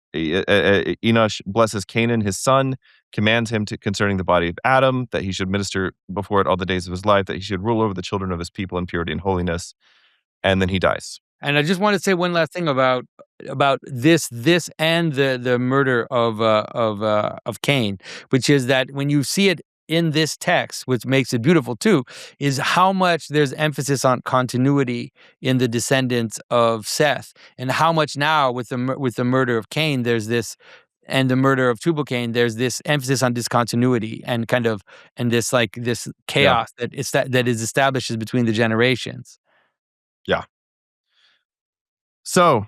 Canaan, his son, commands him concerning the body of Adam, that he should minister before it all the days of his life, that he should rule over the children of his people in purity and holiness, and then he dies. And I just want to say one last thing about this and the murder of Cain, which is that when you see it in this text, which makes it beautiful too, is how much there's emphasis on continuity in the descendants of Seth, and how much now with the murder of Cain, there's this, and the murder of Tubal-Cain, there's this emphasis on discontinuity and this chaos that is established between the generations. Yeah. So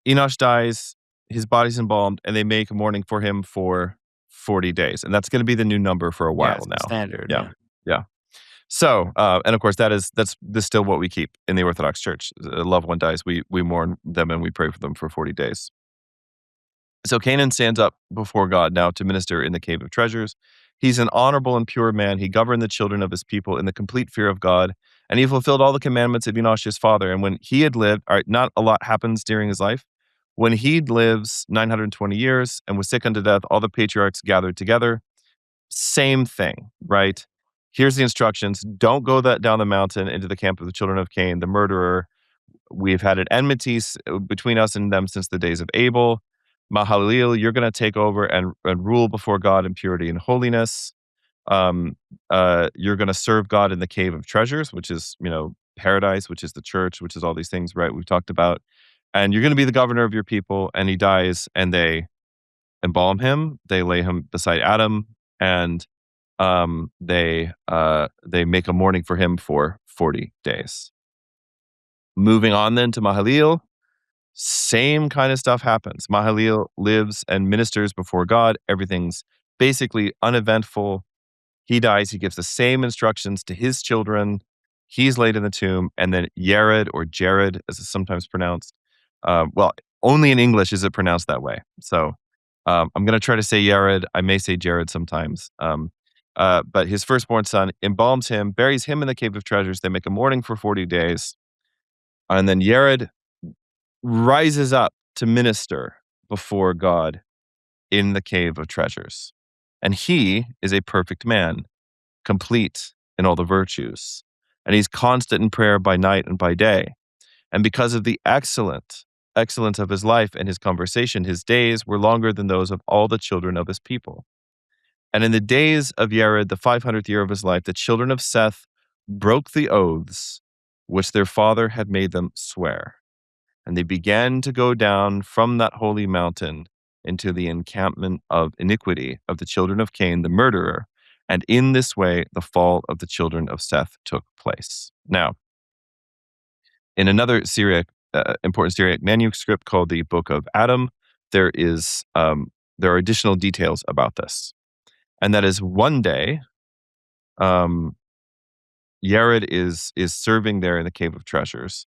Enoch dies, his body's embalmed, and they make mourning for him for 40 days. And that's going to be the new number for a while now. Standard. Yeah. So, and of course, that's still what we keep in the Orthodox Church. A loved one dies, we mourn them and we pray for them for 40 days. So Canaan stands up before God now to minister in the cave of treasures. He's an honorable and pure man. He governed the children of his people in the complete fear of God, and he fulfilled all the commandments of Enoch his father. And when he had lived, not a lot happens during his life. When he lives 920 years and was sick unto death, all the patriarchs gathered together. Same thing, right? here's the instructions. Don't go down the mountain into the camp of the children of Cain, the murderer. We've had an enmity between us and them since the days of Abel. Mahalalel, you're going to take over and rule before God in purity and holiness. You're going to serve God in the cave of treasures, which is, paradise, which is the church, which is all these things, right? We've talked about. And you're going to be the governor of your people. And he dies, and they embalm him. They lay him beside Adam, and they make a mourning for him for 40 days. Moving on then to Mahalalel, same kind of stuff happens. Mahalalel lives and ministers before God. Everything's basically uneventful. He dies. He gives the same instructions to his children. He's laid in the tomb. And then Yared, or Jared, as it's sometimes pronounced. Only in English is it pronounced that way. So I'm going to try to say Yared. I may say Jared sometimes. But his firstborn son embalms him, buries him in the cave of treasures. They make a mourning for 40 days. And then Yared rises up to minister before God in the cave of treasures. And he is a perfect man, complete in all the virtues. And he's constant in prayer by night and by day. And because of the excellence of his life and his conversation, his days were longer than those of all the children of his people. And in the days of Yared, the 500th year of his life, the children of Seth broke the oaths which their father had made them swear. And they began to go down from that holy mountain into the encampment of iniquity of the children of Cain, the murderer. And in this way, the fall of the children of Seth took place. Now, in another important Syriac manuscript called the Book of Adam, there are additional details about this. And that is one day, Yared is serving there in the cave of treasures,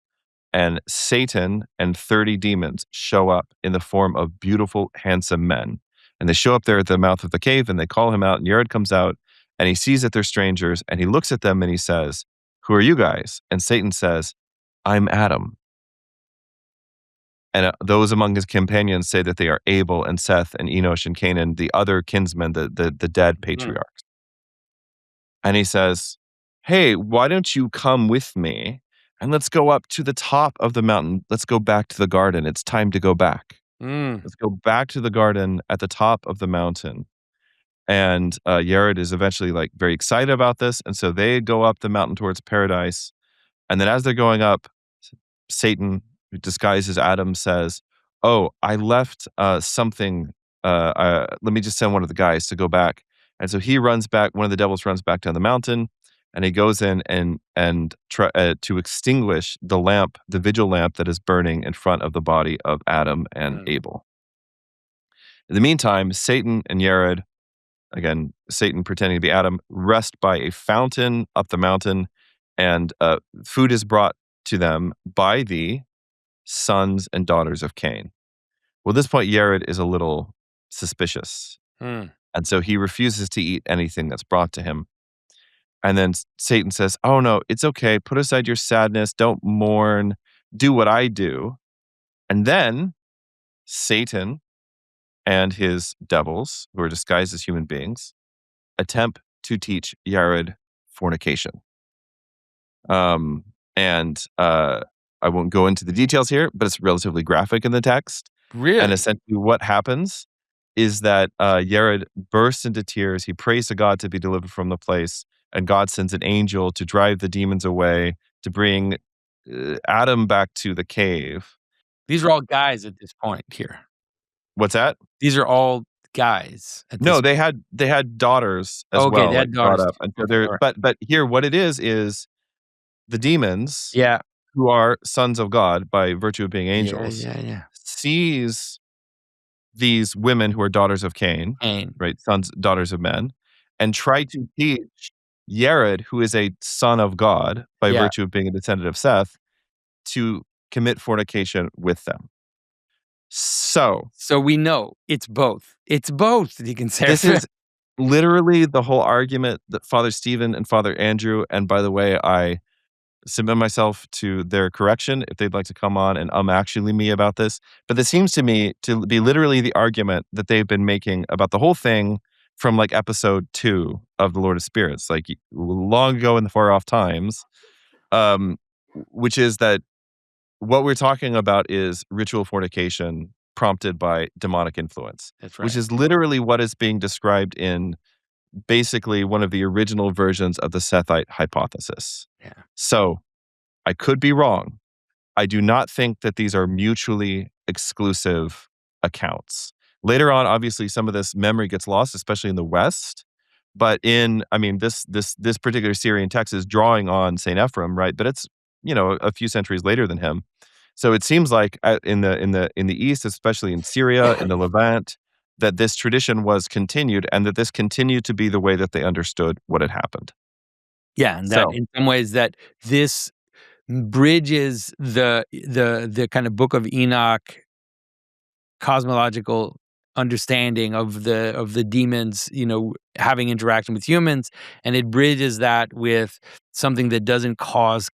and Satan and 30 demons show up in the form of beautiful, handsome men. And they show up there at the mouth of the cave, and they call him out, and Yared comes out, and he sees that they're strangers, and he looks at them and he says, "Who are you guys?" And Satan says, "I'm Adam." And those among his companions say that they are Abel and Seth and Enoch and Canaan, the other kinsmen, the dead patriarchs. And he says, "Hey, why don't you come with me and let's go up to the top of the mountain. Let's go back to the garden. It's time to go back. Let's go back to the garden at the top of the mountain." And Yared is eventually very excited about this. And so they go up the mountain towards paradise. And then as they're going up, Satan, who disguised as Adam, says, "Oh, I left something. Let me just send one of the guys to go back." And so he runs back. One of the devils runs back down the mountain, and he goes in and try to extinguish the lamp, the vigil lamp that is burning in front of the body of Adam and Abel. In the meantime, Satan and Yared, again, Satan pretending to be Adam, rest by a fountain up the mountain, and food is brought to them by the sons and daughters of Cain. Well, at this point, Yared is a little suspicious. And so he refuses to eat anything that's brought to him. And then Satan says, "Oh, no, it's okay. Put aside your sadness. Don't mourn. Do what I do." And then Satan and his devils, who are disguised as human beings, attempt to teach Yared fornication. I won't go into the details here, but it's relatively graphic in the text. Really? And essentially what happens is that Yared bursts into tears. He prays to God to be delivered from the place, and God sends an angel to drive the demons away, to bring Adam back to the cave. These are all guys at this point here. What's that? These are all guys. No, they had daughters as well. They had daughters. Up. And so but here, what it is the demons, who are sons of God by virtue of being angels, sees these women who are daughters of Cain, right, daughters of men, and try to teach Yared, who is a son of God by virtue of being a descendant of Seth, to commit fornication with them. So we know it's both. It's both, Deacon Seraphim. This is literally the whole argument that Father Stephen and Father Andrew, and by the way, I submit myself to their correction if they'd like to come on and actually me about this. But this seems to me to be literally the argument that they've been making about the whole thing from episode 2 of the Lord of Spirits, like long ago in the far off times, um, which is that what we're talking about is ritual fornication prompted by demonic influence, That's which right. is literally what is being described in basically one of the original versions of the Sethite hypothesis. Yeah. So I could be wrong. I do not think that these are mutually exclusive accounts. Later on, obviously, some of this memory gets lost, especially in the West. But this particular Syrian text is drawing on Saint Ephrem, right? But it's a few centuries later than him. So it seems like in the East, especially in Syria, in the Levant, that this tradition was continued, and that this continued to be the way that they understood what had happened. Yeah, and that So in some ways that this bridges the kind of Book of Enoch cosmological understanding of the demons, having interaction with humans, and it bridges that with something that doesn't cause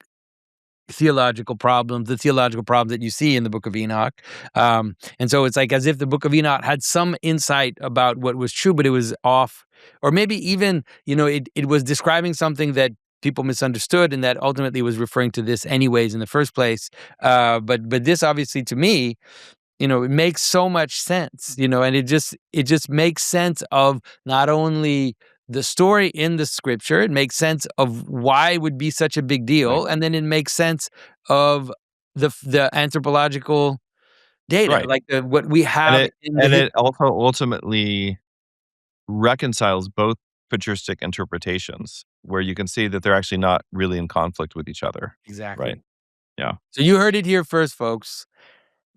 the theological problems that you see in the Book of Enoch. And so it's like as if the Book of Enoch had some insight about what was true, but it was off, or maybe even, it was describing something that people misunderstood, and that ultimately was referring to this anyways in the first place. But this obviously to me, it makes so much sense, and it just makes sense of not only the story in the scripture, it makes sense of why it would be such a big right, deal, and then it makes sense of the anthropological data, right, like what we and have it in the and history. it also ultimately reconciles both patristic interpretations, where you can see that they're actually not really in conflict with each other, right? Exactly. Yeah. So you heard it here first, folks.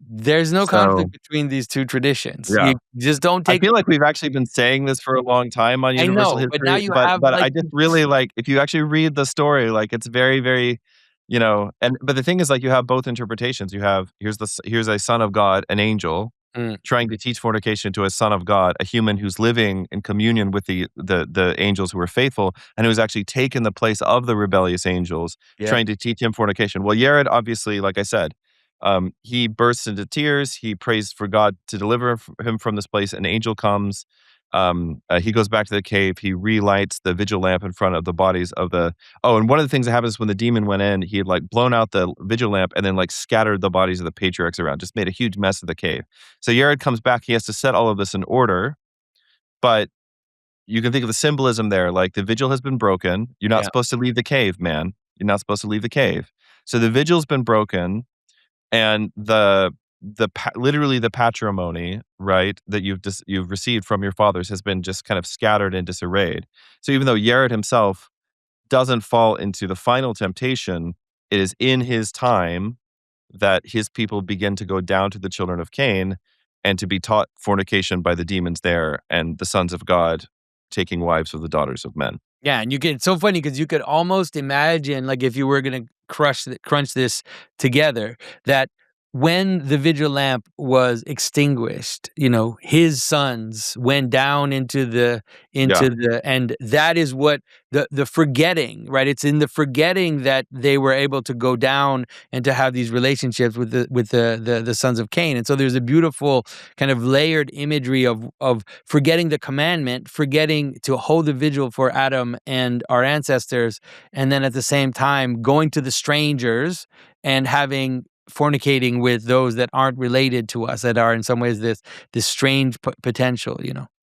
There's no So conflict between these two traditions. yeah. You just don't I take. feel like we've actually been saying this for a long time on I universal know, but now history, you but have but like I just really like if you actually read the story, like it's very, very, but the thing is like you have both interpretations. You have here's a son of God, an angel, Mm, trying to teach fornication to a son of God, a human who's living in communion with the angels who are faithful, and who's actually taken the place of the rebellious angels, yeah. trying to teach him fornication. Well, Yared, obviously, like I said, he bursts into tears. He prays for God to deliver him from this place. An angel comes. He goes back to the cave. He relights the vigil lamp in front of the bodies of the. Oh, and one of the things that happens when the demon went in, he had like blown out the vigil lamp and then like scattered the bodies of the patriarchs around, just made a huge mess of the cave. So Yared comes back. He has to set all of this in order, but you can think of the symbolism there. Like the vigil has been broken. You're not Yeah. supposed to leave the cave, man. You're not supposed to leave the cave. So the vigil's been broken, and literally the patrimony, right, that you've received from your fathers has been just kind of scattered and disarrayed. So even though Yared himself doesn't fall into the final temptation, it is in his time that his people begin to go down to the children of Cain and to be taught fornication by the demons there, and the sons of God taking wives of the daughters of men. Yeah, and it's so funny because you could almost imagine, like, if you were gonna crunch this together, that when the vigil lamp was extinguished, his sons went down into the Yeah, and that is what the forgetting, right? It's in the forgetting that they were able to go down and to have these relationships with the sons of Cain. And so there's a beautiful kind of layered imagery of forgetting the commandment, forgetting to hold the vigil for Adam and our ancestors, and then at the same time going to the strangers and fornicating with those that aren't related to us, that are in some ways this strange potential.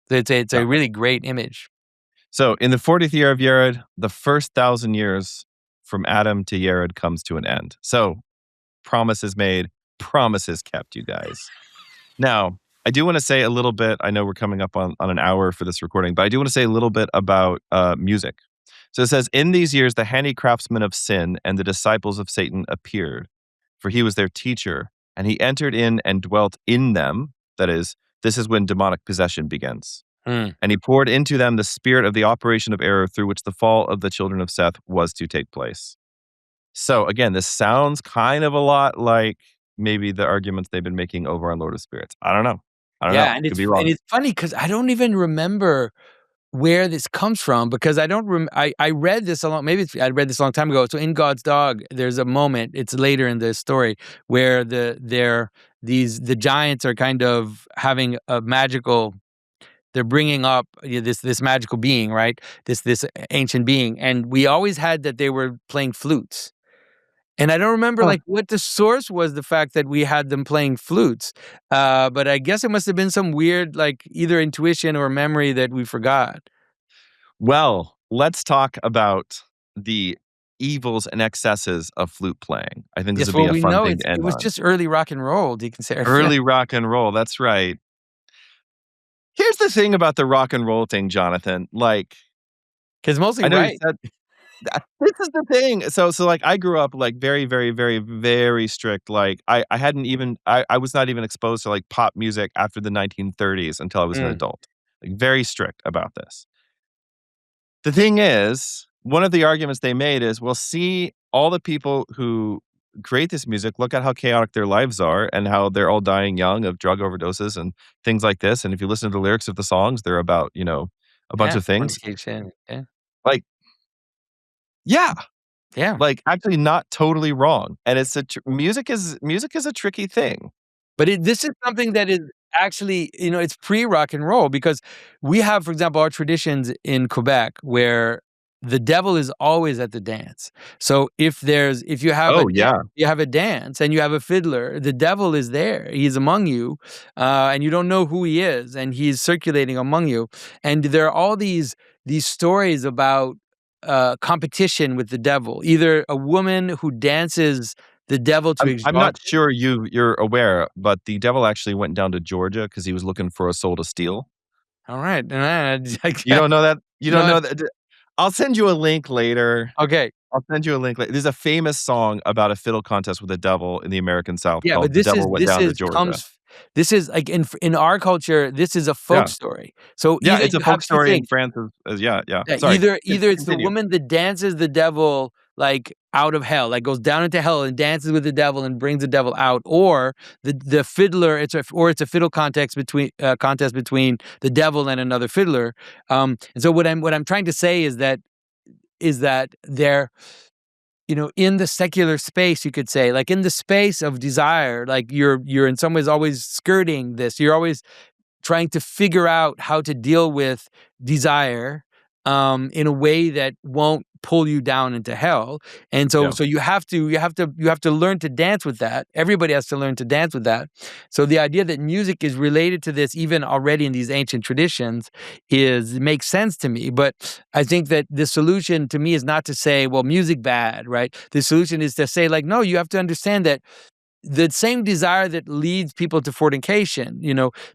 It's yeah. a really great image. So in the 40th year of Yared, the first 1,000 years from Adam to Yared comes to an end. So promises made, promises kept, you guys. Now, I do want to say a little bit. I know we're coming up on an hour for this recording, but I do want to say a little bit about music. So it says, in these years, the handicraftsmen of sin and the disciples of Satan appeared, for he was their teacher, and he entered in and dwelt in them. That is, this is when demonic possession begins. Hmm. And he poured into them the spirit of the operation of error through which the fall of the children of Seth was to take place. So again, this sounds kind of a lot like maybe the arguments they've been making over on Lord of Spirits. I don't know. I don't know. Yeah, and Could it's be and wrong. it's funny because I don't even remember where this comes from, because I don't I read this I read this a long time ago. So in God's Dog, there's a moment, it's later in the story, where the giants are kind of having a magical they're bringing up this magical being, right? This ancient being, and we always had that they were playing flutes. And I don't remember like what the source was, the fact that we had them playing flutes. But I guess it must have been some weird, like either intuition or memory that we forgot. Well, let's talk about the evils and excesses of flute playing. I think this Yes, would be well, a we fun know thing to it end was on. just early rock and roll, Deacon Seraphim. Early rock and roll. That's right. Here's the thing about the rock and roll thing, Jonathan. Like, Because mostly I know you right. said this is the thing. So like I grew up like very, very, very, very strict. Like I hadn't even I was not even exposed to like pop music after the 1930s until I was an Mm. adult. Like very strict about this. The thing is, one of the arguments they made is, well, see all the people who create this music, look at how chaotic their lives are and how they're all dying young of drug overdoses and things like this. And if you listen to the lyrics of the songs, they're about, a bunch Yeah, of things. fornication. Yeah, Like, yeah, yeah. like actually not totally wrong. And it's music is a tricky thing. But this is something that is actually, it's pre-rock and roll because we have, for example, our traditions in Quebec where the devil is always at the dance. So if you have Oh yeah. you have a dance and you have a fiddler, the devil is there. He's among you, and you don't know who he is, and he's circulating among you. And there are all these stories about competition with the devil. Either a woman who dances the devil to I'm not exhaustion. sure you're aware, but the devil actually went down to Georgia because he was looking for a soul to steal. All right. You don't know that? You don't No, know that? I'll send you a link later. okay. I'll send you a link later. There's a famous song about a fiddle contest with the devil in the American South Yeah, but called "The Devil Went Down to Georgia." this is like in our culture, this is a folk Yeah. story. So Yeah, either it's a you have folk two story in things. France yeah, yeah. Yeah, Sorry. either it's the Continue. woman that dances the devil like out of hell, like goes down into hell and dances with the devil and brings the devil out, or the fiddler. It's a fiddle contest between the devil and another fiddler. And so what I'm trying to say is that they're in the secular space, you could say, like in the space of desire, like you're in some ways always skirting this. You're always trying to figure out how to deal with desire in a way that won't pull you down into hell. And so Yeah. so you have to learn to dance with that. Everybody has to learn to dance with that. So the idea that music is related to this even already in these ancient traditions makes sense to me. But I think that the solution to me is not to say, well, music bad, right? The solution is to say, like, no, you have to understand that the same desire that leads people to fornication,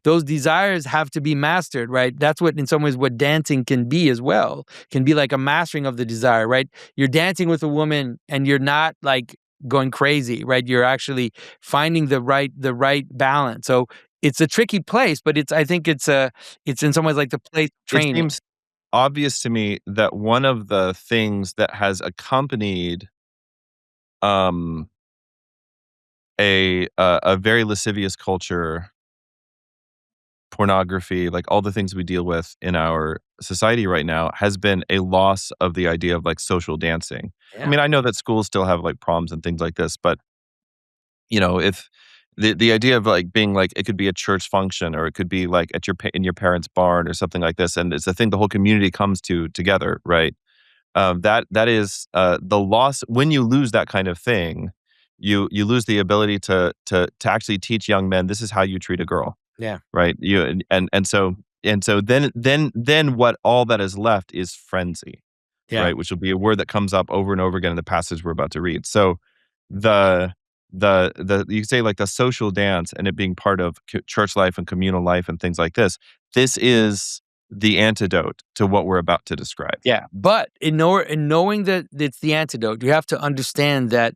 those desires have to be mastered, right? That's what, in some ways, what dancing can be as well. Can be like a mastering of the desire, right? You're dancing with a woman and you're not like going crazy, right? You're actually finding the right balance. So it's a tricky place, but I think it's in some ways like the place of It training. seems obvious to me that one of the things that has accompanied um a very lascivious culture, pornography, like all the things we deal with in our society right now, has been a loss of the idea of like social dancing. I Yeah. mean, I know that schools still have like proms and things like this, but if the idea of like being like it could be a church function or it could be like at in your parents' barn or something like this, and it's a thing the whole community comes to together, right? That is the loss. When you lose that kind of thing, you lose the ability to actually teach young men this is how you treat a girl, Yeah. right? And so then what all that is left is frenzy, Yeah. right? Which will be a word that comes up over and over again in the passage we're about to read. So the you say like the social dance and it being part of church life and communal life and things like this. This is the antidote to what we're about to describe. Yeah. But in knowing that it's the antidote, you have to understand that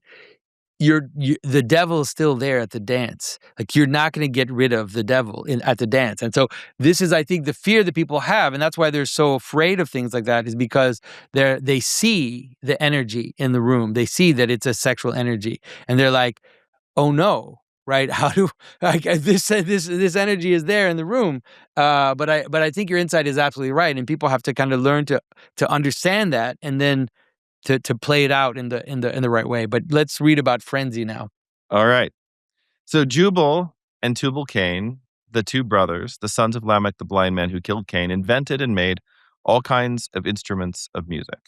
the devil is still there at the dance. Like you're not going to get rid of the devil at the dance. And so this is, I think, the fear that people have, and that's why they're so afraid of things like that, is because they see the energy in the room. They see that it's a sexual energy, and they're like, "Oh no." Right? How do like this energy is there in the room? But I think your insight is absolutely right, and people have to kind of learn to understand that, and then to play it out in the right way. But let's read about frenzy now. All right. So Jubal and Tubal Cain, the two brothers, the sons of Lamech, the blind man who killed Cain, invented and made all kinds of instruments of music.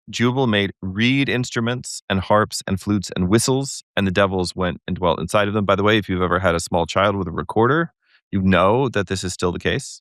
Jubal made reed instruments and harps and flutes and whistles, and the devils went and dwelt inside of them. By the way, if you've ever had a small child with a recorder, you know that this is still the case.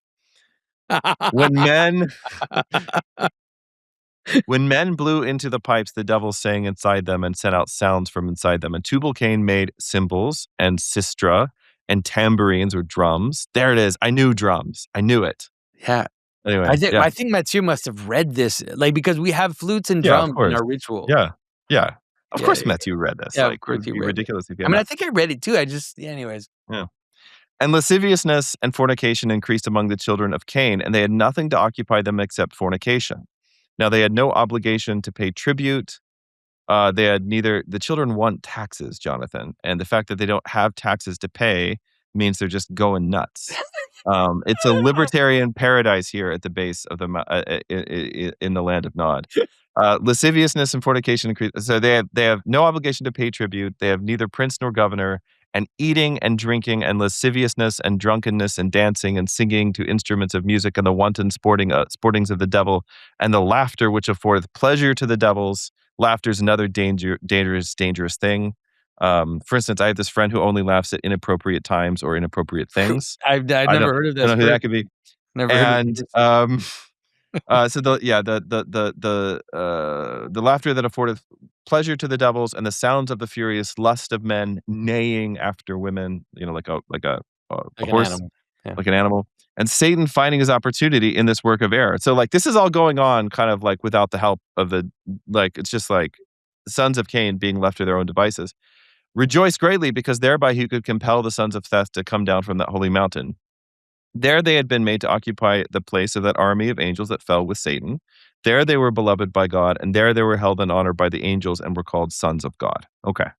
When men blew into the pipes, the devils sang inside them and sent out sounds from inside them. And Tubal-Cain made cymbals and sistra and tambourines or drums. There it is. I knew drums. I knew it. Yeah. Anyway, I think Mathieu must have read this, like, because we have flutes and drums in our ritual. Yeah. Of course, Mathieu read this. Yeah, like, it would be ridiculous if you I mean, I think I read it too. Anyways. Yeah. And lasciviousness and fornication increased among the children of Cain, and they had nothing to occupy them except fornication. Now, they had no obligation to pay tribute. The children want taxes, Jonathan. And the fact that they don't have taxes to pay means they're just going nuts. It's a libertarian paradise here at the base of the in the land of Nod. Lasciviousness and fornication increase. So they have no obligation to pay tribute. They have neither prince nor governor. And eating and drinking and lasciviousness and drunkenness and dancing and singing to instruments of music and the wanton sportings of the devil and the laughter which affordeth pleasure to the devils. Laughter is another dangerous thing. For instance, I have this friend who only laughs at inappropriate times or inappropriate things. I've never heard of this. I don't know who that could be. Never heard of this. So the laughter that affordeth pleasure to the devils and the sounds of the furious lust of men neighing after women, like a horse, like an animal, and Satan finding his opportunity in this work of error. So like this is all going on kind of like without the help of it's just like the sons of Cain being left to their own devices. Rejoice greatly because thereby he could compel the sons of Seth to come down from that holy mountain. There they had been made to occupy the place of that army of angels that fell with Satan. There they were beloved by God, and there they were held in honor by the angels and were called sons of God. Okay.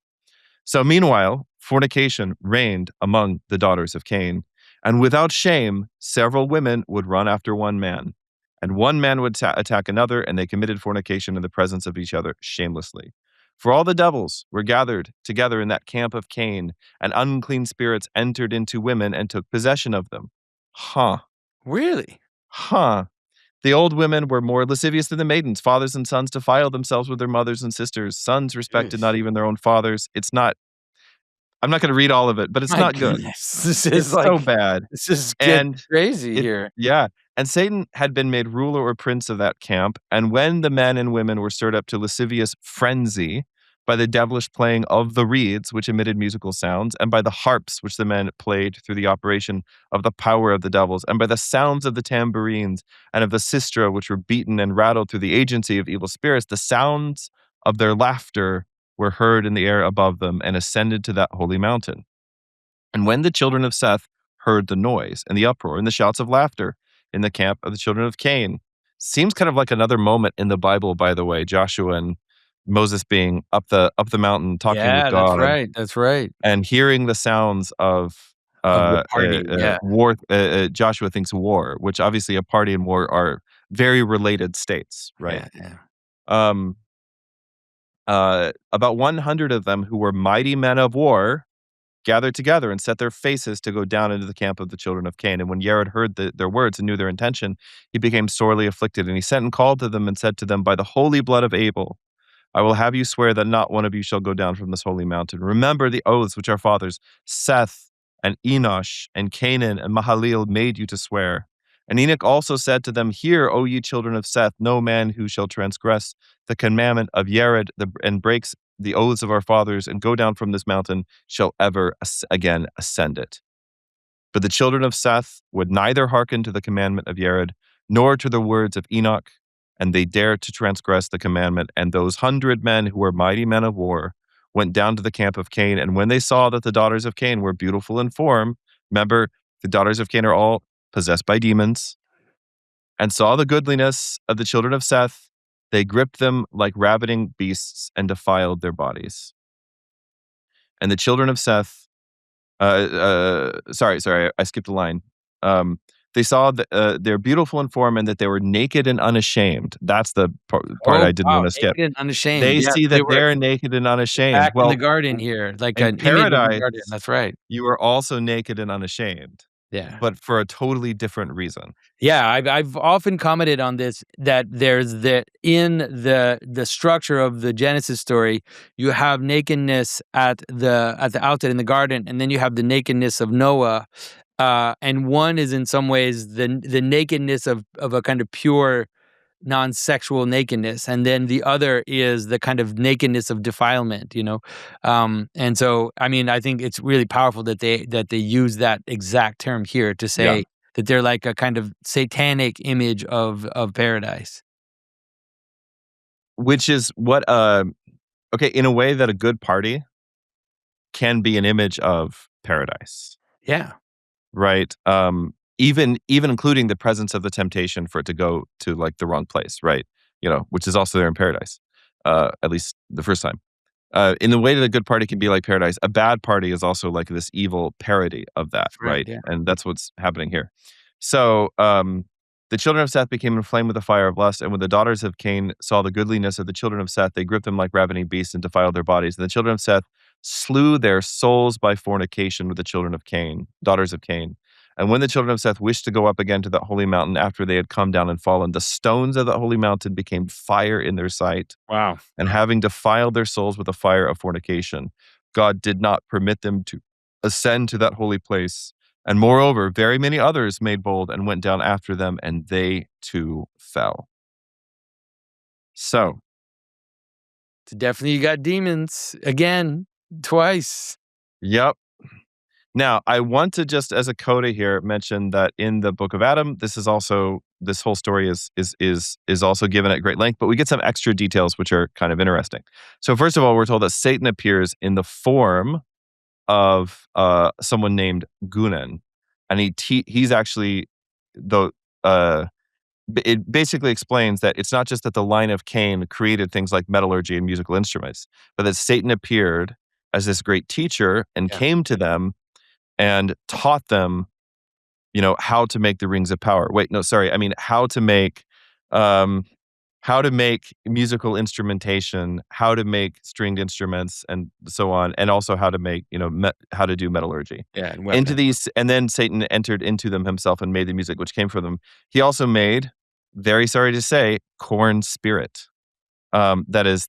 So meanwhile, fornication reigned among the daughters of Cain, and without shame, several women would run after one man, and one man would attack another, and they committed fornication in the presence of each other shamelessly. For all the devils were gathered together in that camp of Cain, and unclean spirits entered into women and took possession of them. Huh. Really? Huh. The old women were more lascivious than the maidens. Fathers and sons defiled themselves with their mothers and sisters. Sons respected not even their own fathers. I'm not going to read all of it, but it's not good. This is so bad. This is crazy here. Yeah. And Satan had been made ruler or prince of that camp. And when the men and women were stirred up to lascivious frenzy by the devilish playing of the reeds, which emitted musical sounds, and by the harps, which the men played through the operation of the power of the devils, and by the sounds of the tambourines and of the sistra, which were beaten and rattled through the agency of evil spirits, the sounds of their laughter were heard in the air above them and ascended to that holy mountain. And when the children of Seth heard the noise and the uproar and the shouts of laughter in the camp of the children of Cain, seems kind of like another moment in the Bible, by the way, Joshua and Moses being up the mountain talking with God. That's right. And hearing the sounds of the party. War. Joshua thinks war, which obviously a party and war are very related states, right? Yeah. About 100 of them who were mighty men of war gathered together and set their faces to go down into the camp of the children of Cain. And when Yared heard their words and knew their intention, he became sorely afflicted. And he sent and called to them and said to them, by the holy blood of Abel, I will have you swear that not one of you shall go down from this holy mountain. Remember the oaths which our fathers, Seth and Enosh and Canaan and Mahalalel made you to swear. And Enoch also said to them, hear, O ye children of Seth, no man who shall transgress the commandment of Yared and breaks the oaths of our fathers and go down from this mountain shall ever again ascend it. But the children of Seth would neither hearken to the commandment of Yared nor to the words of Enoch, and they dared to transgress the commandment. And those 100 men who were mighty men of war went down to the camp of Cain. And when they saw that the daughters of Cain were beautiful in form, remember, the daughters of Cain are all possessed by demons, and saw the goodliness of the children of Seth, they gripped them like ravening beasts and defiled their bodies. And the children of Seth, sorry, I skipped a line. They saw that they're beautiful in form and that they were naked and unashamed. That's the part I didn't want to skip. Naked and unashamed. They see that they're naked and unashamed. Back in the garden here, like in paradise. Garden. That's right. You are also naked and unashamed. Yeah. but for a totally different reason. Yeah, I've often commented on this, that there's in the structure of the Genesis story, you have nakedness at the outset in the garden, and then you have the nakedness of Noah, and one is in some ways the nakedness of a kind of pure non-sexual nakedness, and then the other is the kind of nakedness of defilement, and so I mean, I think it's really powerful that they use that exact term here to Yeah. say that they're like a kind of satanic image of paradise. Which is what, okay, in a way that a good party can be an image of paradise, Yeah. right? Even including the presence of the temptation for it to go to like the wrong place, right? Which is also there in paradise, at least the first time. In the way that a good party can be like paradise, a bad party is also like this evil parody of that, That's right. right? Yeah. And that's what's happening here. So, the children of Seth became inflamed with the fire of lust, and when the daughters of Cain saw the goodliness of the children of Seth, they gripped them like ravening beasts and defiled their bodies. And the children of Seth slew their souls by fornication with the children of Cain, daughters of Cain. And when the children of Seth wished to go up again to that holy mountain after they had come down and fallen, the stones of that holy mountain became fire in their sight. Wow. And having defiled their souls with the fire of fornication, God did not permit them to ascend to that holy place. And moreover, very many others made bold and went down after them, and they too fell. So, Definitely, you got demons again, twice. yep. Now, I want to just as a coda here mention that in the book of Adam, this whole story is also given at great length, but we get some extra details which are kind of interesting. So first of all, we're told that Satan appears in the form of someone named Gunan, and he's actually the it basically explains that it's not just that the line of Cain created things like metallurgy and musical instruments, but that Satan appeared as this great teacher and Yeah. came to them and taught them, how to make the rings of power. Wait, no, sorry. I mean, um, how to make musical instrumentation, how to make stringed instruments, and so on, and also how to make, how to do metallurgy. Yeah, and Into weapons. these, and then Satan entered into them himself and made the music which came from them. He also made, very sorry to say, corn spirit. This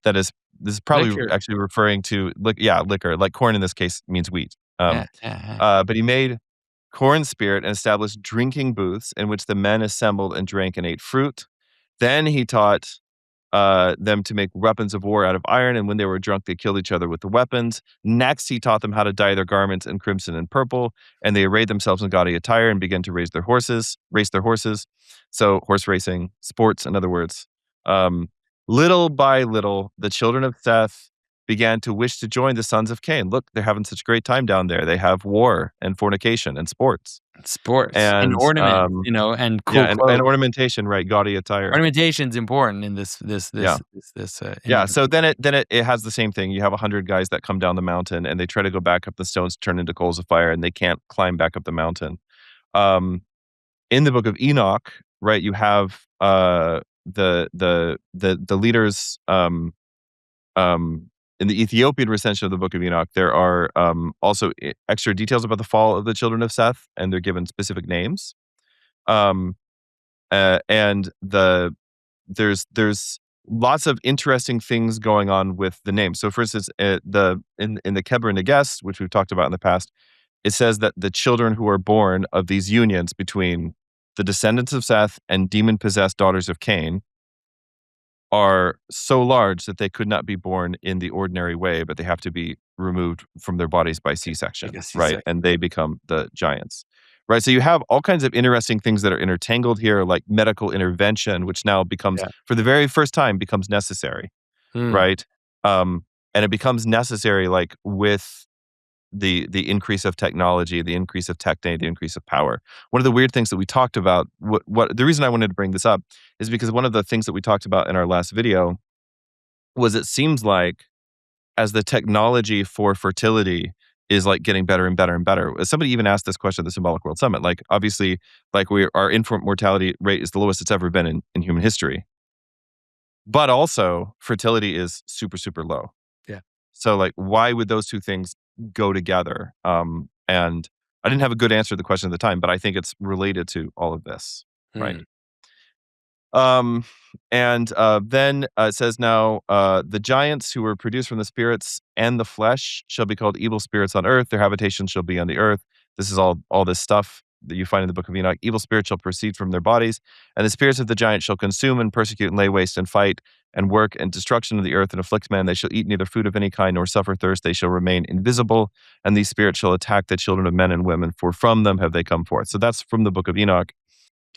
is probably Liquor. actually referring to liquor. Like corn in this case means wheat. Yeah, yeah, But he made corn spirit and established drinking booths in which the men assembled and drank and ate fruit. Then he taught them to make weapons of war out of iron, and when they were drunk, they killed each other with the weapons. Next, he taught them how to dye their garments in crimson and purple, and they arrayed themselves in gaudy attire and began to race their horses. So horse racing, sports, in other words. Little by little, the children of Seth began to wish to join the sons of Cain. Look, they're having such a great time down there. They have war and fornication and sports. sports and And ornaments, and cool yeah, and clothes. ornamentation, right? Gaudy attire. Ornamentation's important in this Yeah. Yeah, image. so then it has the same thing. You have 100 guys that come down the mountain, and they try to go back up the stones, turn into coals of fire, and they can't climb back up the mountain. In the book of Enoch, right, you have the leaders in the Ethiopian recension of the book of Enoch. There are also extra details about the fall of the children of Seth, and they're given specific names. Um, and there's lots of interesting things going on with the name. So, for instance, in the Kebra Nagast, which we've talked about in the past, it says that the children who are born of these unions between the descendants of Seth and demon-possessed daughters of Cain are so large that they could not be born in the ordinary way, but they have to be removed from their bodies by C-section, Like a right? C-section. And they become the giants. Right. So you have all kinds of interesting things that are intertangled here, like medical intervention, which now becomes, Yeah. for the very first time, becomes necessary. Mm. Right. And it becomes necessary like with the increase of technology, the increase of techne, the increase of power. One of the weird things that we talked about, what the reason I wanted to bring this up is because one of the things that we talked about in our last video was it seems like as the technology for fertility is like getting better and better and better. Somebody even asked this question at the Symbolic World Summit. Like obviously, like our infant mortality rate is the lowest it's ever been in human history. But also fertility is super, super low. Yeah. So like why would those two things go together? And I didn't have a good answer to the question at the time, but I think it's related to all of this, right? And then it says now, the giants who were produced from the spirits and the flesh shall be called evil spirits on earth. Their habitation shall be on the earth. This is all this stuff that you find in the book of Enoch. Evil spirits shall proceed from their bodies, and the spirits of the giants shall consume and persecute and lay waste and fight and work and destruction of the earth and afflict man. They shall eat neither food of any kind nor suffer thirst. They shall remain invisible, and these spirits shall attack the children of men and women, for from them have they come forth. So that's from the book of Enoch.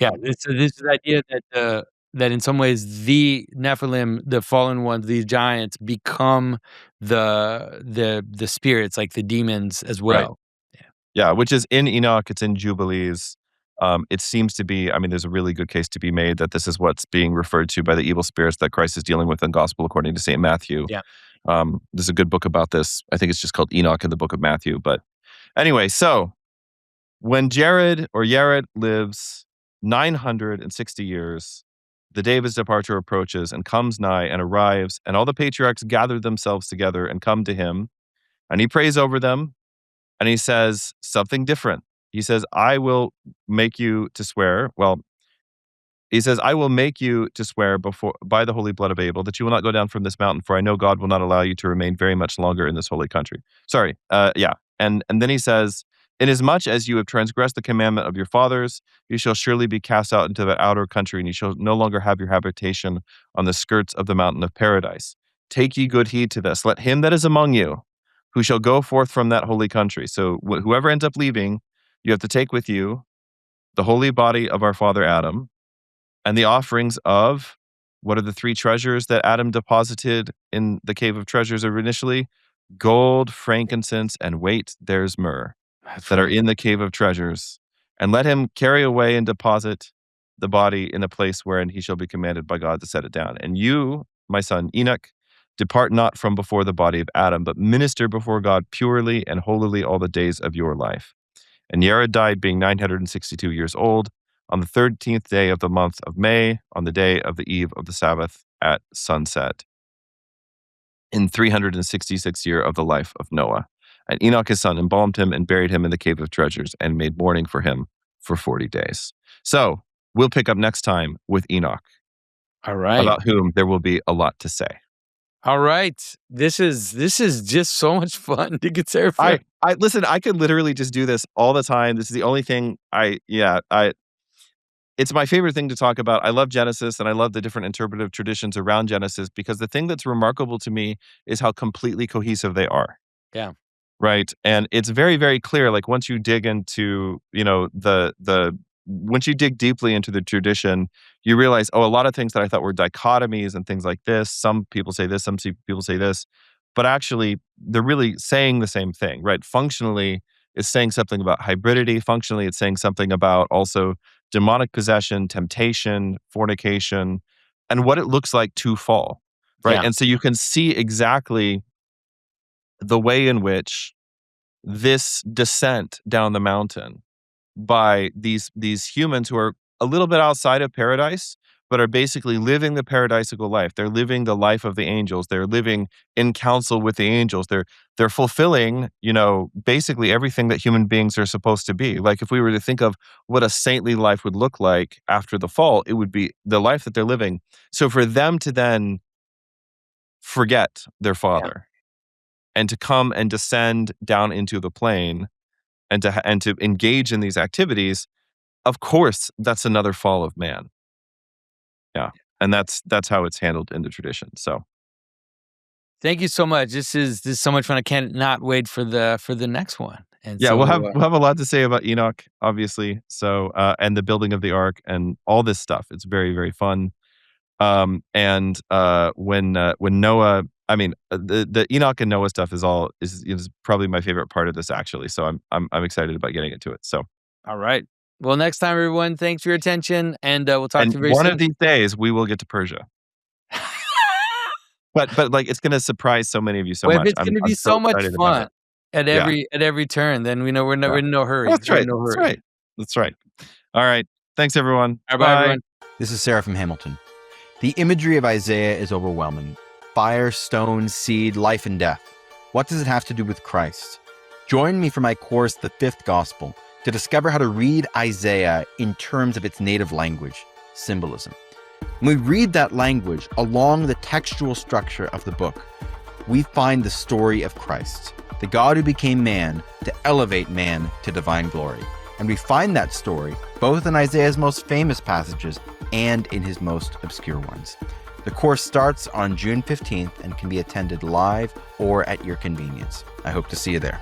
Yeah, this is the idea that that in some ways the Nephilim, the fallen ones, these giants become the spirits, like the demons as Right. well. Yeah, which is in Enoch, it's in Jubilees. It seems to be, I mean, there's a really good case to be made that this is what's being referred to by the evil spirits that Christ is dealing with in Gospel according to St. Matthew. Yeah. There's a good book about this. I think it's just called Enoch in the book of Matthew. But anyway, so when Jared lives 960 years, the day of his departure approaches and comes nigh and arrives, and all the patriarchs gather themselves together and come to him, and he prays over them. And he says something different. He says, I will make you to swear. Well, he says, I will make you to swear by the holy blood of Abel that you will not go down from this mountain, for I know God will not allow you to remain very much longer in this holy country. Sorry. Yeah. And then he says, inasmuch as you have transgressed the commandment of your fathers, you shall surely be cast out into that outer country, and you shall no longer have your habitation on the skirts of the mountain of paradise. Take ye good heed to this. Let him that is among you, who shall go forth from that holy country. So whoever ends up leaving, you have to take with you the holy body of our father Adam and the offerings of, what are the three treasures that Adam deposited in the cave of treasures initially? Gold, frankincense, and wait, there's myrrh, that are in the cave of treasures. And let him carry away and deposit the body in a place wherein he shall be commanded by God to set it down. And you, my son Enoch, depart not from before the body of Adam, but minister before God purely and holily all the days of your life. And Jared died being 962 years old on the 13th day of the month of May, on the day of the eve of the Sabbath at sunset, in 366th year of the life of Noah. And Enoch his son embalmed him and buried him in the cave of treasures and made mourning for him for 40 days. So we'll pick up next time with Enoch. All right. About whom there will be a lot to say. All right. This is just so much fun. Deacon Seraphim. I listen, I could literally just do this all the time. This is the only thing it's my favorite thing to talk about. I love Genesis and I love the different interpretive traditions around Genesis, because the thing that's remarkable to me is how completely cohesive they are. Yeah. Right. And it's very, very clear. Like once you dig into, once you dig deeply into the tradition, you realize, a lot of things that I thought were dichotomies and things like this. Some people say this, some people say this, but actually they're really saying the same thing, right? Functionally, it's saying something about hybridity. Functionally, it's saying something about also demonic possession, temptation, fornication, and what it looks like to fall, right? Yeah. And so you can see exactly the way in which this descent down the mountain by these humans who are a little bit outside of paradise, but are basically living the paradisical life. They're living the life of the angels. They're living in counsel with the angels. They're fulfilling, basically everything that human beings are supposed to be. Like if we were to think of what a saintly life would look like after the fall, it would be the life that they're living. So for them to then forget their father and to come and descend down into the plane and to engage in these activities, of course, that's another fall of man. Yeah. And that's how it's handled in the tradition. So thank you so much. This is so much fun. I cannot wait for the next one. And yeah, so, we'll have a lot to say about Enoch, obviously. So and the building of the ark and all this stuff. It's very, very fun. And when Noah, I mean, the Enoch and Noah stuff is probably my favorite part of this, actually. So I'm excited about getting into it. So all right. Well, next time, everyone, thanks for your attention, and we'll talk to you very soon. One of these days, we will get to Persia. But like, it's going to surprise so many of you so much. It's going to be so much fun at every turn. Then we know we're in no hurry. That's right. That's right. All right. Thanks, everyone. Bye, everyone. This is Seraphim Hamilton. The imagery of Isaiah is overwhelming. Fire, stone, seed, life, and death. What does it have to do with Christ? Join me for my course, The Fifth Gospel, to discover how to read Isaiah in terms of its native language, symbolism. When we read that language along the textual structure of the book, we find the story of Christ, the God who became man to elevate man to divine glory. And we find that story both in Isaiah's most famous passages and in his most obscure ones. The course starts on June 15th and can be attended live or at your convenience. I hope to see you there.